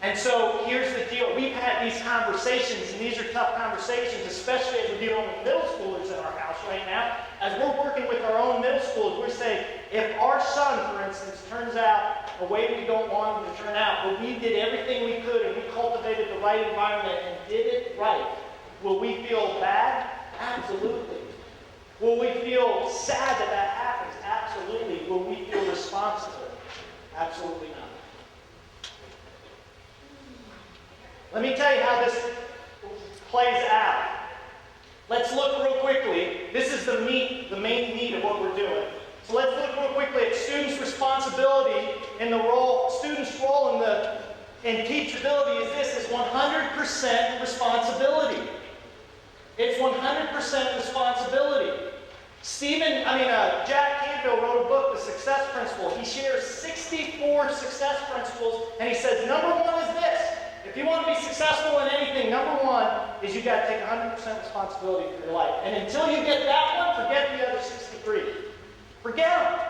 Speaker 1: And so here's the deal. We've had these conversations, and these are tough conversations, especially as we're dealing with middle schoolers in our house right now. As we're working with our own middle schoolers, we're saying, if our son, for instance, turns out a way we don't want him to turn out, but we did everything we could and we cultivated the right environment and did it right, will we feel bad? Absolutely. Will we feel sad that that happens? Absolutely. Will we feel responsible? Absolutely not. Let me tell you how this plays out. Let's look real quickly. This is the main meat of what we're doing. So let's look real quickly at students' responsibility and the role, students' role in teachability is this, is 100% responsibility. It's 100% responsibility. Jack Canfield wrote a book, The Success Principle. He shares 64 success principles, and he says, number one is this. If you want to be successful in anything, number one is you've got to take 100% responsibility for your life. And until you get that one, forget the other 63. Forget them.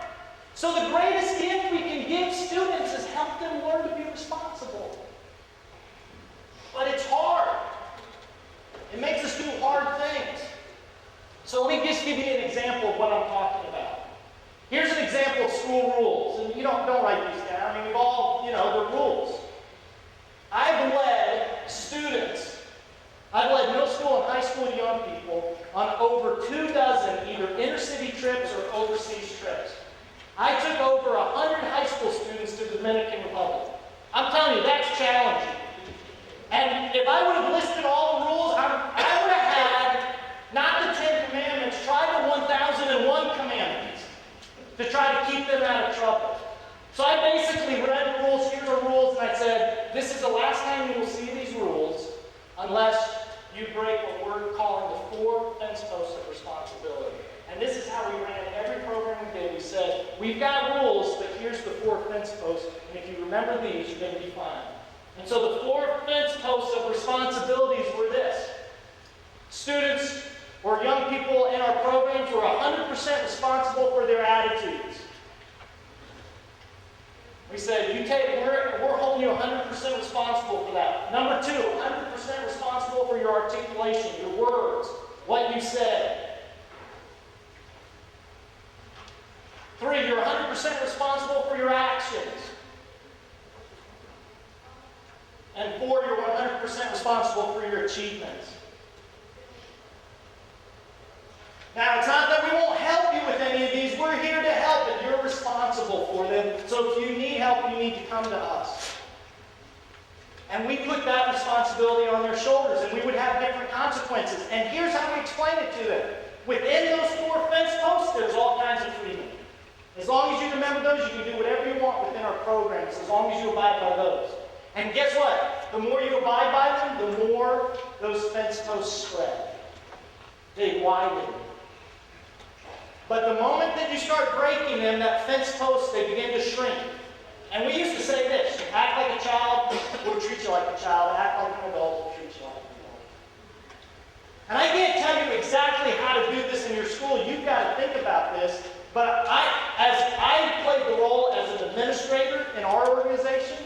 Speaker 1: So the greatest gift we can give students is help them learn to be responsible. But it's hard. It makes us do hard things. So let me just give you an example of what I'm talking about. Here's an example of school rules. And you don't write these down. I mean, we've all, the rules. I've led middle school and high school young people on over 24 either inner-city trips or overseas trips. I took over 100 high school students to the Dominican Republic. I'm telling you, that's challenging. And if I would have listed all the rules, I would have had not the 10 commandments, try the 1001 commandments to try to keep them out of trouble. So I basically read the rules, here's the rules, and I said, this is the last time you will see these rules unless you break what we're calling the 4 fence posts of responsibility. And this is how we ran every program we did. We said, we've got rules, but here's the 4 fence posts, and if you remember these, you're going to be fine. And so the 4 fence posts of responsibilities were this. Students or young people in our programs were 100% responsible for their attitudes. We said, we're holding you 100% responsible for that. Number 2, 100% responsible for your articulation, your words, what you said. 3, you're 100% responsible for your actions. And 4, you're 100% responsible for your achievements. Now, it's not that we won't help you with any of these. We're here to help, and you're responsible for them. So if you need help, you need to come to us. And we put that responsibility on their shoulders, and we would have different consequences. And here's how we explain it to them. Within those 4 fence posts, there's all kinds of freedom. As long as you remember those, you can do whatever you want within our programs, as long as you abide by those. And guess what? The more you abide by them, the more those fence posts spread. They widen. But the moment that you start breaking them, that fence post, they begin to shrink. And we used to say this: act like a child, we'll treat you like a child. Act like an adult, we'll treat you like an adult. And I can't tell you exactly how to do this in your school. You've got to think about this. But as I played the role as an administrator in our organization,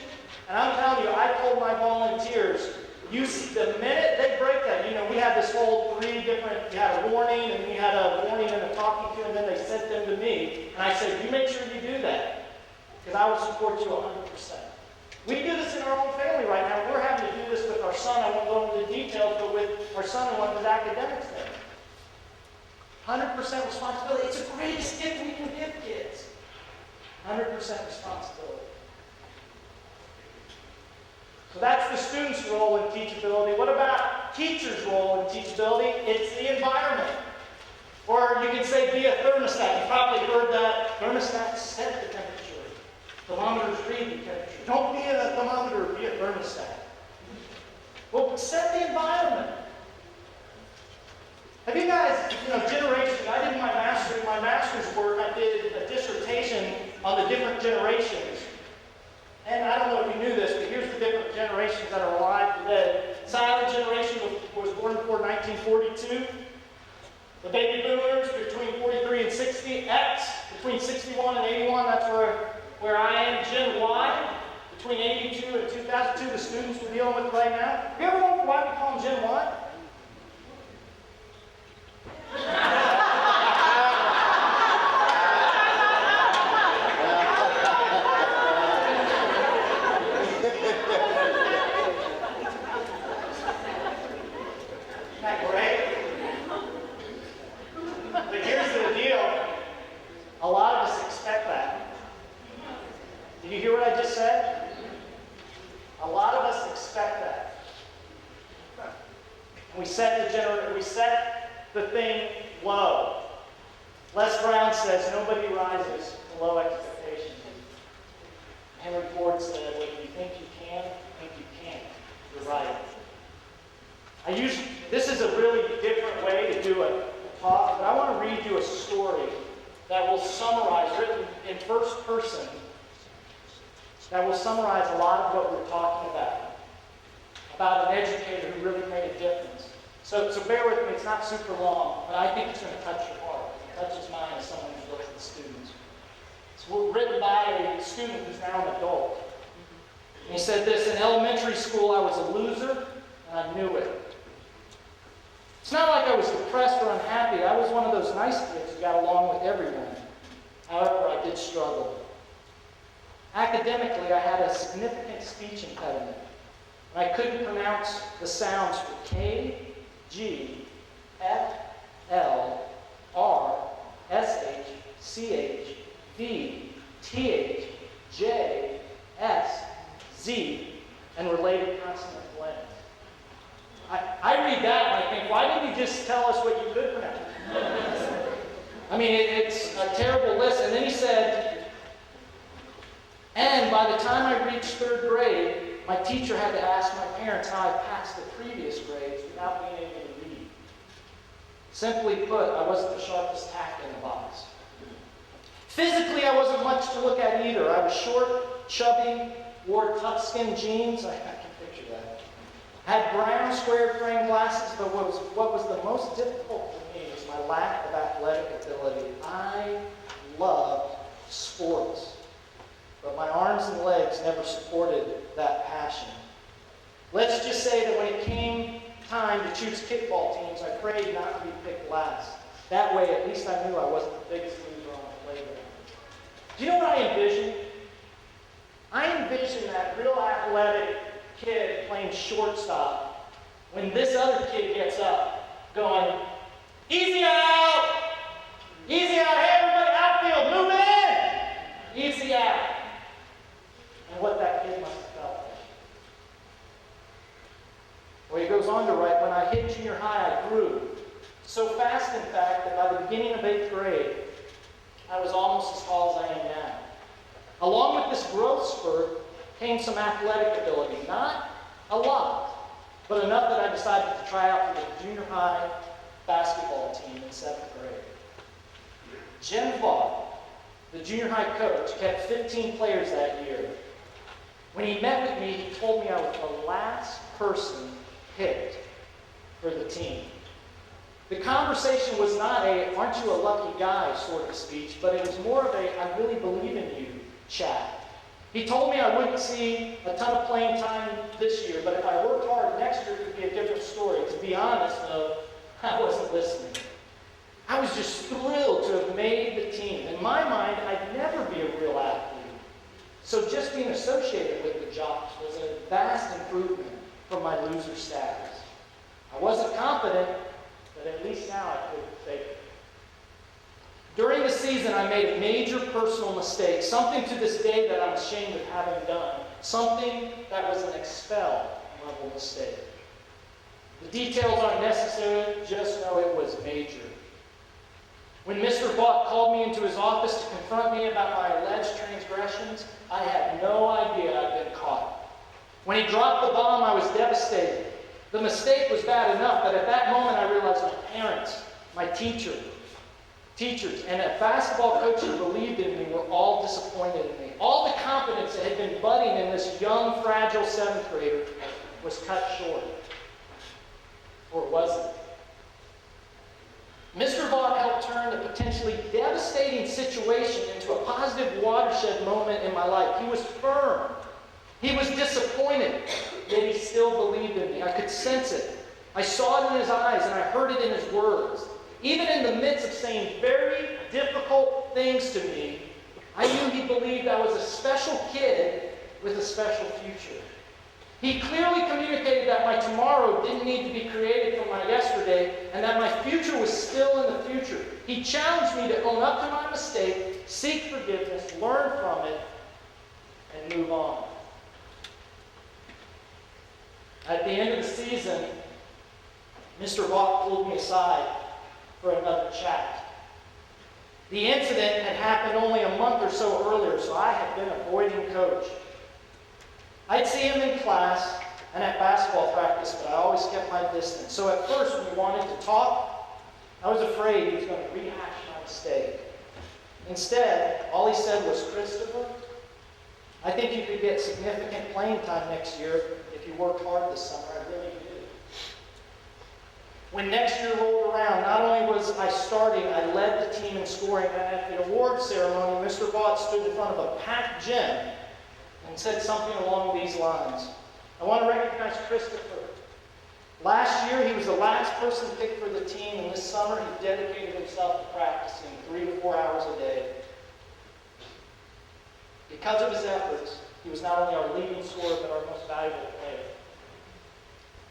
Speaker 1: and I'm telling you, I told my volunteers, the minute they break that, we had this whole you had a warning, and we had a warning and a talking to, and then they sent them to me. And I said, you make sure you do that, because I will support you 100%. We do this in our own family right now. We're having to do this with our son. I won't go into the details, but with our son and one of his academics there. 100% responsibility. It's the greatest gift we can give kids. 100% responsibility. So that's the student's role in teachability. What about teacher's role in teachability? It's the environment. Or you can say be a thermostat. You've probably heard that. Thermostats set the temperature. Thermometers read the temperature. Don't be a thermometer, be a thermostat. Well, set the environment. Have you guys, generations, I did my master's work, I did a dissertation on the different generations. And I don't know if you knew this, but here's the different generations that are alive today. Silent generation was born before 1942. The baby boomers between 43 and 60. X between 61 and 81, that's where I am. Gen Y between 82 and 2002, the students we're dealing with right now. Have you ever wondered why we call them Gen Y? We set the thing low. Les Brown says, nobody rises to low expectations. Henry Ford said, when you think you can, think you can't. You're right. This is a really different way to do a talk, but I want to read you a story that will summarize, written in first person, that will summarize a lot of what we're talking about an educator who really made a difference. So bear with me, it's not super long, but I think it's going to touch your heart. It touches mine as someone who's looked at the students. It's written by a student who's now an adult. And he said this: in elementary school, I was a loser, and I knew it. It's not like I was depressed or unhappy. I was one of those nice kids who got along with everyone. However, I did struggle. Academically, I had a significant speech impediment. I couldn't pronounce the sounds for K, G, F, L, R, SH, CH, V, TH, J, S, Z, and related consonant blends. I read that and I think, why didn't you just tell us what you could pronounce? I mean, it's a terrible list. And then he said, and by the time I reached third grade, my teacher had to ask my parents how I passed the previous grades without being able to read. Simply put, I wasn't the sharpest tack in the box. Physically, I wasn't much to look at either. I was short, chubby, wore tough-skin jeans. I can picture that. Had brown square frame glasses, but what was the most difficult for me was my lack of athletic ability. I loved sports, but my arms and legs never supported that passion. Let's just say that when it came time to choose kickball teams, I prayed not to be picked last. That way, at least I knew I wasn't the biggest loser on the playground. Do you know what I envisioned? I envisioned that real athletic kid playing shortstop when this other kid gets up going, easy out! Easy out! Hey, everybody, outfield, move in! Easy out. And what that kid must have felt like. Well, he goes on to write, when I hit junior high, I grew so fast, in fact, that by the beginning of 8th grade, I I was almost as tall as I am now. Along with this growth spurt came some athletic ability. Not a lot, but enough that I decided to try out for the junior high basketball team in 7th grade. Jim Vaught, the junior high coach, kept 15 players that year. When he met with me, he told me I was the last person picked for the team. The conversation was not a, aren't you a lucky guy sort of speech, but it was more of a, I really believe in you chat. He told me I wouldn't see a ton of playing time this year, but if I worked hard, next year it could be a different story. To be honest, though, I wasn't listening. I was just thrilled to have made the team. In my mind, I'd never be a real athlete. So just being associated with the Jocks was a vast improvement from my loser status. I wasn't confident, but at least now I could fake it. During the season, I made a major personal mistake, something to this day that I'm ashamed of having done, something that was an expel level mistake. The details aren't necessary, just know it was major. When Mr. Vaught called me into his office to confront me about my alleged transgressions, I had no idea I'd been caught. When he dropped the bomb, I was devastated. The mistake was bad enough, but at that moment I realized my parents, my teachers, and a basketball coach who believed in me were all disappointed in me. All the confidence that had been budding in this young, fragile 7th grader was cut short. Or was it? Mr. Vaught helped turn a potentially devastating situation into a positive watershed moment in my life. He was firm. He was disappointed, yet he still believed in me. I could sense it. I saw it in his eyes, and I heard it in his words. Even in the midst of saying very difficult things to me, I knew he believed I was a special kid with a special future. He clearly communicated that my tomorrow didn't need to be created from my yesterday, and that my future was still in the future. He challenged me to own up to my mistake, seek forgiveness, learn from it, and move on. At the end of the season, Mr. Vaught pulled me aside for another chat. The incident had happened only a month or so earlier, so I had been avoiding Coach. I'd see him in class and at basketball practice, but I always kept my distance. So at first, when he wanted to talk, I was afraid he was going to rehash my mistake. Instead, all he said was, "Christopher, I think you could get significant playing time next year if you work hard this summer. I really do." When next year rolled around, not only was I starting, I led the team in scoring. And at the award ceremony, Mr. Vaught stood in front of a packed gym and said something along these lines. "I want to recognize Christopher. Last year, he was the last person picked for the team, and this summer, he dedicated himself to practicing 3 to 4 hours a day. Because of his efforts, he was not only our leading scorer, but our most valuable player."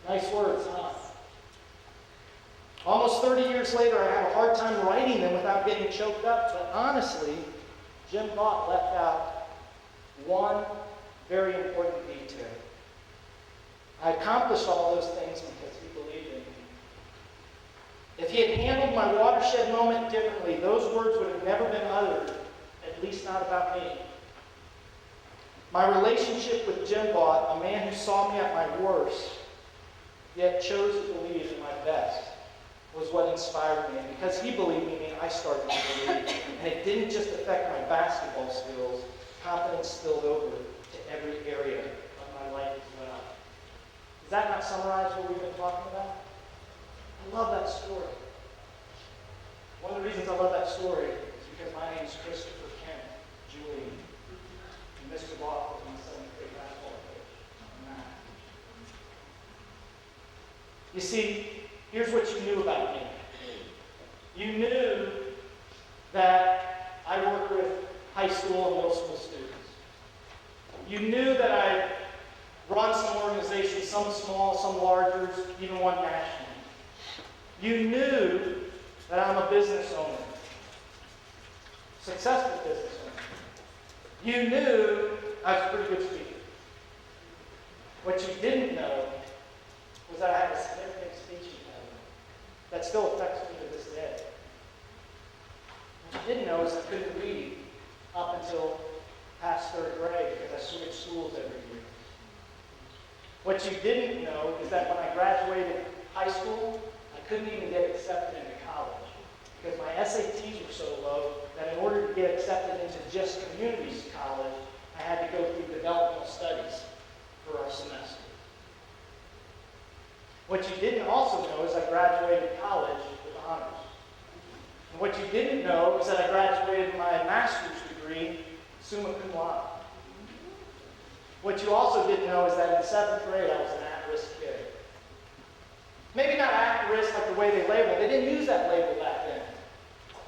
Speaker 1: Nice words, huh? Almost 30 years later, I have a hard time writing them without getting choked up, but honestly, Jim Vaught left out one very important detail. I accomplished all those things because he believed in me. If he had handled my watershed moment differently, those words would have never been uttered, at least not about me. My relationship with Jim Vaught, a man who saw me at my worst, yet chose to believe in my best, was what inspired me. And because he believed in me, I started to believe. And it didn't just affect my basketball skills. Confidence spilled over to every area of my life as well. Does that not summarize what we've been talking about? I love that story. One of the reasons I love that story is because my name is Christopher Kent Julian. And Mr. Vaught was my 7th grade basketball coach. You see, here's what you knew about me. You knew that I worked with high school and middle school students. You knew that I run some organizations, some small, some larger, even one national. You knew that I'm a business owner, successful business owner. You knew I was a pretty good speaker. What you didn't know was that I had a significant speech impediment that still affects me to this day. What you didn't know is I couldn't read up until past third grade because I switched schools every year. What you didn't know is that when I graduated high school, I couldn't even get accepted into college because my SATs were so low that in order to get accepted into just communities college, I had to go through developmental studies for our semester. What you didn't also know is I graduated college with honors. And what you didn't know is that I graduated my master's degree summa cum laude. What you also didn't know is that in 7th grade I was an at-risk kid. Maybe not at-risk like the way they labeled. They didn't use that label back then.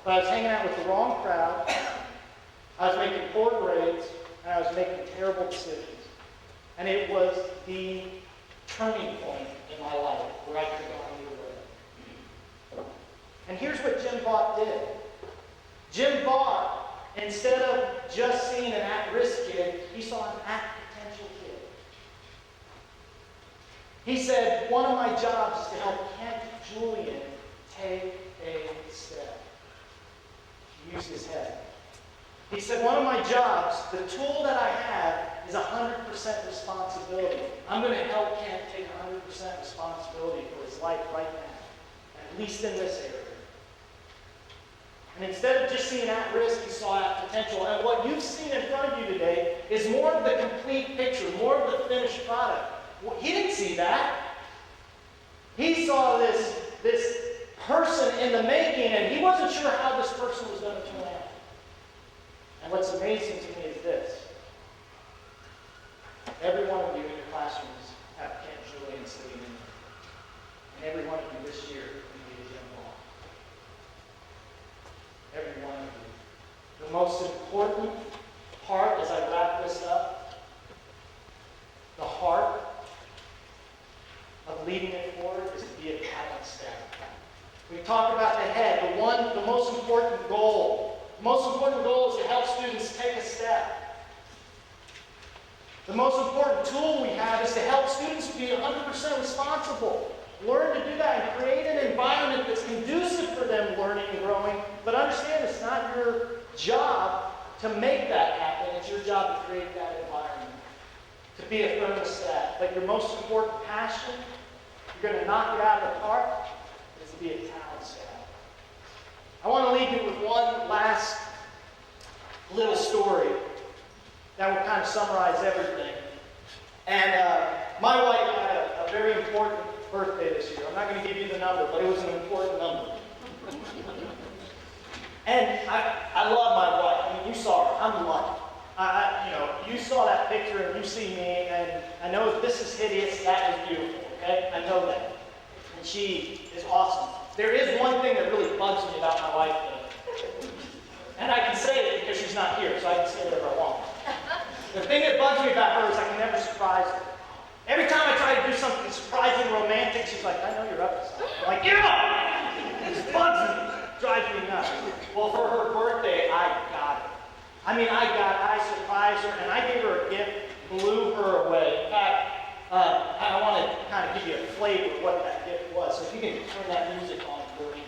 Speaker 1: But I was hanging out with the wrong crowd. I was making poor grades, and I was making terrible decisions. And it was the turning point in my life where I could have gone either way. And here's what Jim Vaught did. Jim Vaught, instead of just seeing an at-risk kid, he saw an at-potential kid. He said, one of my jobs is to help Kent Julian take a step. He used his head. He said, one of my jobs, the tool that I have is 100% responsibility. I'm going to help Kent take 100% responsibility for his life right now, at least in this area. And instead of just seeing at risk, he saw at potential. And what you've seen in front of you today is more of the complete picture, more of the finished product. Well, he didn't see that. He saw this person in the making, and he wasn't sure how this person was going to turn out. And what's amazing to me is this. Every one of you in your classrooms have Kent Julian sitting in there. And every one of you this year can be a Jim Vaught. Every one of you. The most important part as I wrap this up, the heart of leading it forward is to be a balanced staff. We talked about the head, the most important goal. The most important goal is to help students take a step. The most important tool we have is to help students be 100% responsible. Learn to do that and create an environment that's conducive for them learning and growing. But understand, it's not your job to make that happen. It's your job to create that environment. To be a thermostat. But your most important passion, you're going to knock it out of the park, is to be a talent scout. I want to leave you with one last little story that will kind of summarize everything. And my wife had a very important birthday this year. I'm not going to give you the number, but it was an important number. And I love my wife. I mean, you saw her. I'm lucky. You saw that picture and you see me, and I know if this is hideous, that is beautiful. Okay, I know that. And she is awesome. There is one thing that really bugs me about my wife, though. And I can say it because she's not here, so I can say whatever I want. The thing that bugs me about her is I can never surprise her. Every time I try to do something surprising, romantic, she's like, I know you're up to something. I'm like, yeah! It bugs me. Drives me nuts. Well, for her birthday, I got it. I surprised her, and I gave her a gift, blew her away. In fact, I want to kind of give you a flavor of what that gift was. So if you can turn that music on for me.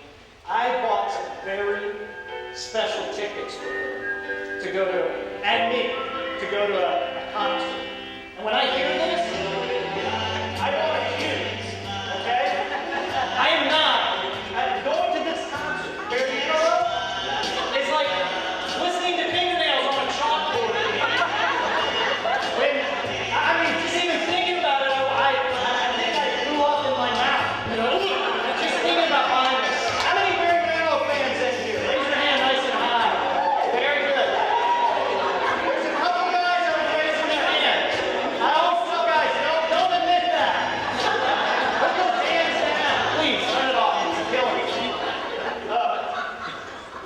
Speaker 1: I bought some very special tickets for her to go to, and me, to go to a concert. And when I hear this, I want to hear this, okay? I am not going to this concert. It's like listening to fingernails on a chalkboard. Just even thinking about it, I think I threw up in my mouth. Just thinking about buying this. How many Barry Manilow fans in here? Raise your hand nice and high. Very good. There's a couple guys that are raising their hands. I always tell guys, don't admit that. Put those hands down. Please, turn it off. It's killing me.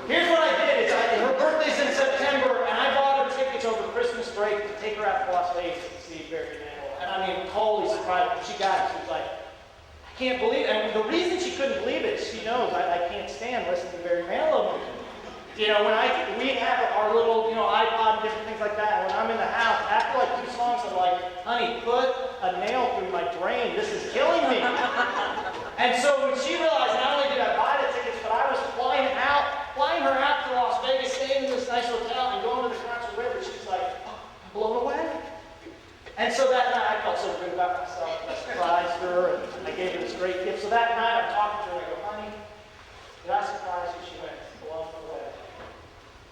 Speaker 1: Here's what I did. Her birthday's in September, and I bought her tickets over Christmas break to take her out to Las Vegas to see Barry Manilow. And totally surprised when she got it. She was like, I can't believe it. And the reason she couldn't believe it is she knows I can't stand listening to Barry Manilow music. When we have our little, iPod and different things like that, and when I'm in the house, after like 2 songs, I'm like, honey, put a nail through my brain. This is killing me. And so when she realized not only did I buy the tickets, but I was flying her out to Las And so that night, I felt so good about myself. I surprised her, and I gave her this great gift. So that night, I'm talking to her, and I go, honey, did I surprise you? She went, blown away.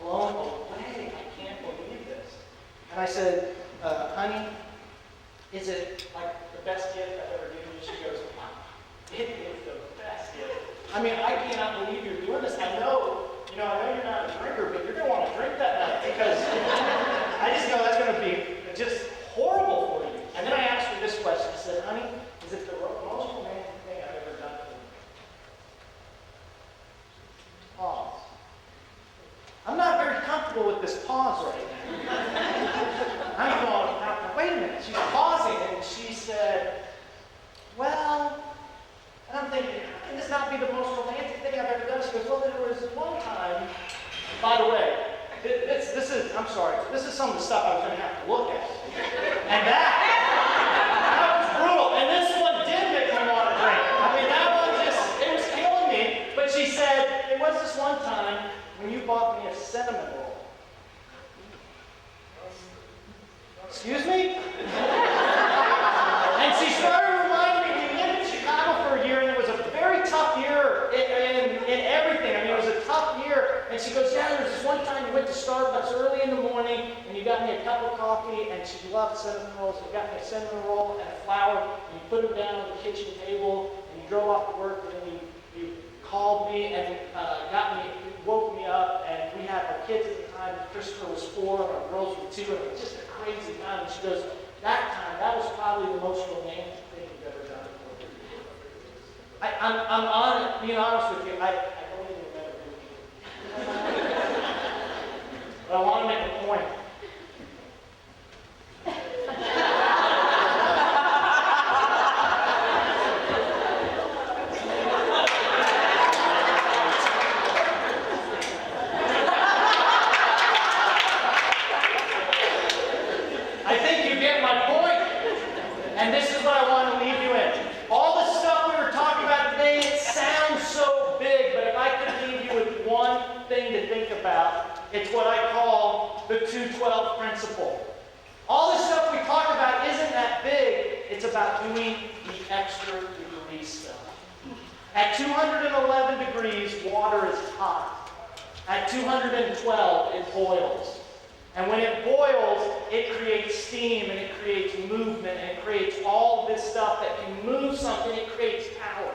Speaker 1: Blown away. I can't believe this. And I said, honey, is it like the best gift I've ever given you? She goes, it is the best gift. I mean, I cannot believe you're doing this. I know you're not a drinker, but you're going to want to drink that night because I just know that's going to be just horrible for you. And then I asked her this question. I said, honey, is it the most romantic thing I've ever done for you? Pause. I'm not very comfortable with this pause right now. I'm going, now, wait a minute. She's pausing, and she said, well, and I'm thinking, how can this not be the most romantic thing I've ever done? She goes, well, there was one time, by the way, this is some of the stuff I was going to have to look at. And that was brutal. And this one did make me want to drink. I mean, that one it was killing me. But she said, there was this one time when you bought me a cinnamon roll. Excuse me? And she started reminding me, we lived in Chicago for a year, and it was a very tough year in everything. I mean, it was a tough year. And she goes, yeah, there was this one time you went to Starbucks early in the morning, and you got me a cup of coffee, and she loved cinnamon rolls. You got me a cinnamon roll and a flower, and you put them down on the kitchen table, and you drove off to work, and then you called me and woke me up, and we had our kids at the time. Christopher was 4, and our girls were 2, and it was just a crazy time. And she goes, that was probably the most romantic thing you've ever done for me. Being honest with you, I don't even remember doing it. But I want to make a point. I think you get my point. And this is what I want to leave you in. All the stuff we were talking about today, it sounds so big, but if I could leave you with one thing to think about, it's what I call the 212 principle. All the stuff we talk about isn't that big. It's about doing the extra degree stuff. At 211 degrees, water is hot. At 212, it boils. And when it boils, it creates steam, and it creates movement, and it creates all this stuff that can move something. It creates power.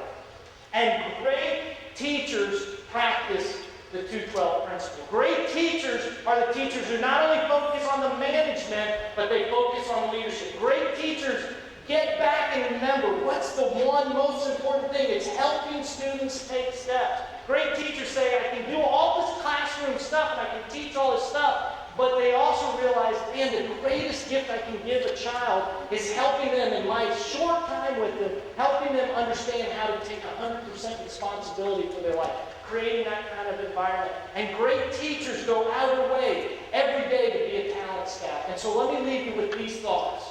Speaker 1: And great teachers practice the 212 principle. Great teachers are the teachers who not only focus on the management, but they focus on leadership. Great teachers get back and remember what's the one most important thing. It's helping students take steps. Great teachers say, I can do all this classroom stuff, and I can teach all this stuff. But they also realize, man, the greatest gift I can give a child is helping them in my short time with them, helping them understand how to take 100% responsibility for their life, creating that kind of environment. And great teachers go out of their way every day to be a talent staff. And so let me leave you with these thoughts.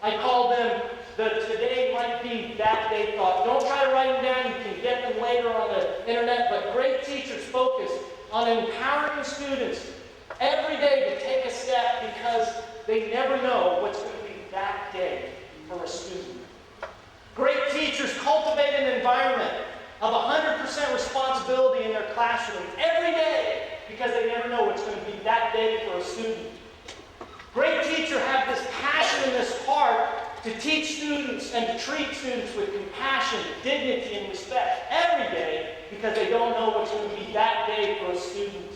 Speaker 1: I call them the today might be that day thought. Don't try to write them down. You can get them later on the internet. But great teachers focus on empowering students every day to take a step because they never know what's going to be that day for a student. Great teachers cultivate an environment of 100% responsibility in their classroom every day because they never know what's going to be that day for a student. Great teachers have this passion and this heart to teach students and to treat students with compassion, dignity, and respect every day because they don't know what's going to be that day for a student.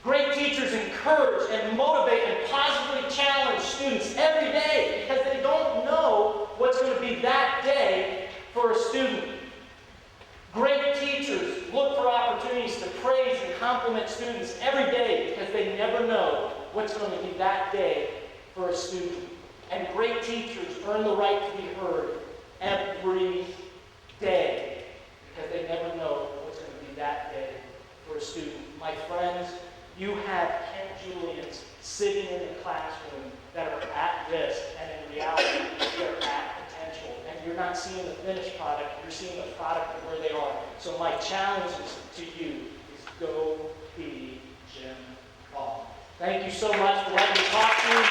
Speaker 1: Great teachers encourage and motivate and positively challenge students every day because they don't know what's going to be that day for a student. Great teachers look for opportunities to praise and compliment students every day because they never know what's going to be that day for a student. And great teachers earn the right to be heard every day because they never know what's going to be that day for a student. My friends, you have 10 Julians sitting in the classroom that are at risk, and in reality, they're at potential. And you're not seeing the finished product, you're seeing the product of where they are. So my challenge to you is go be Jim Paul. Thank you so much for letting me talk to you.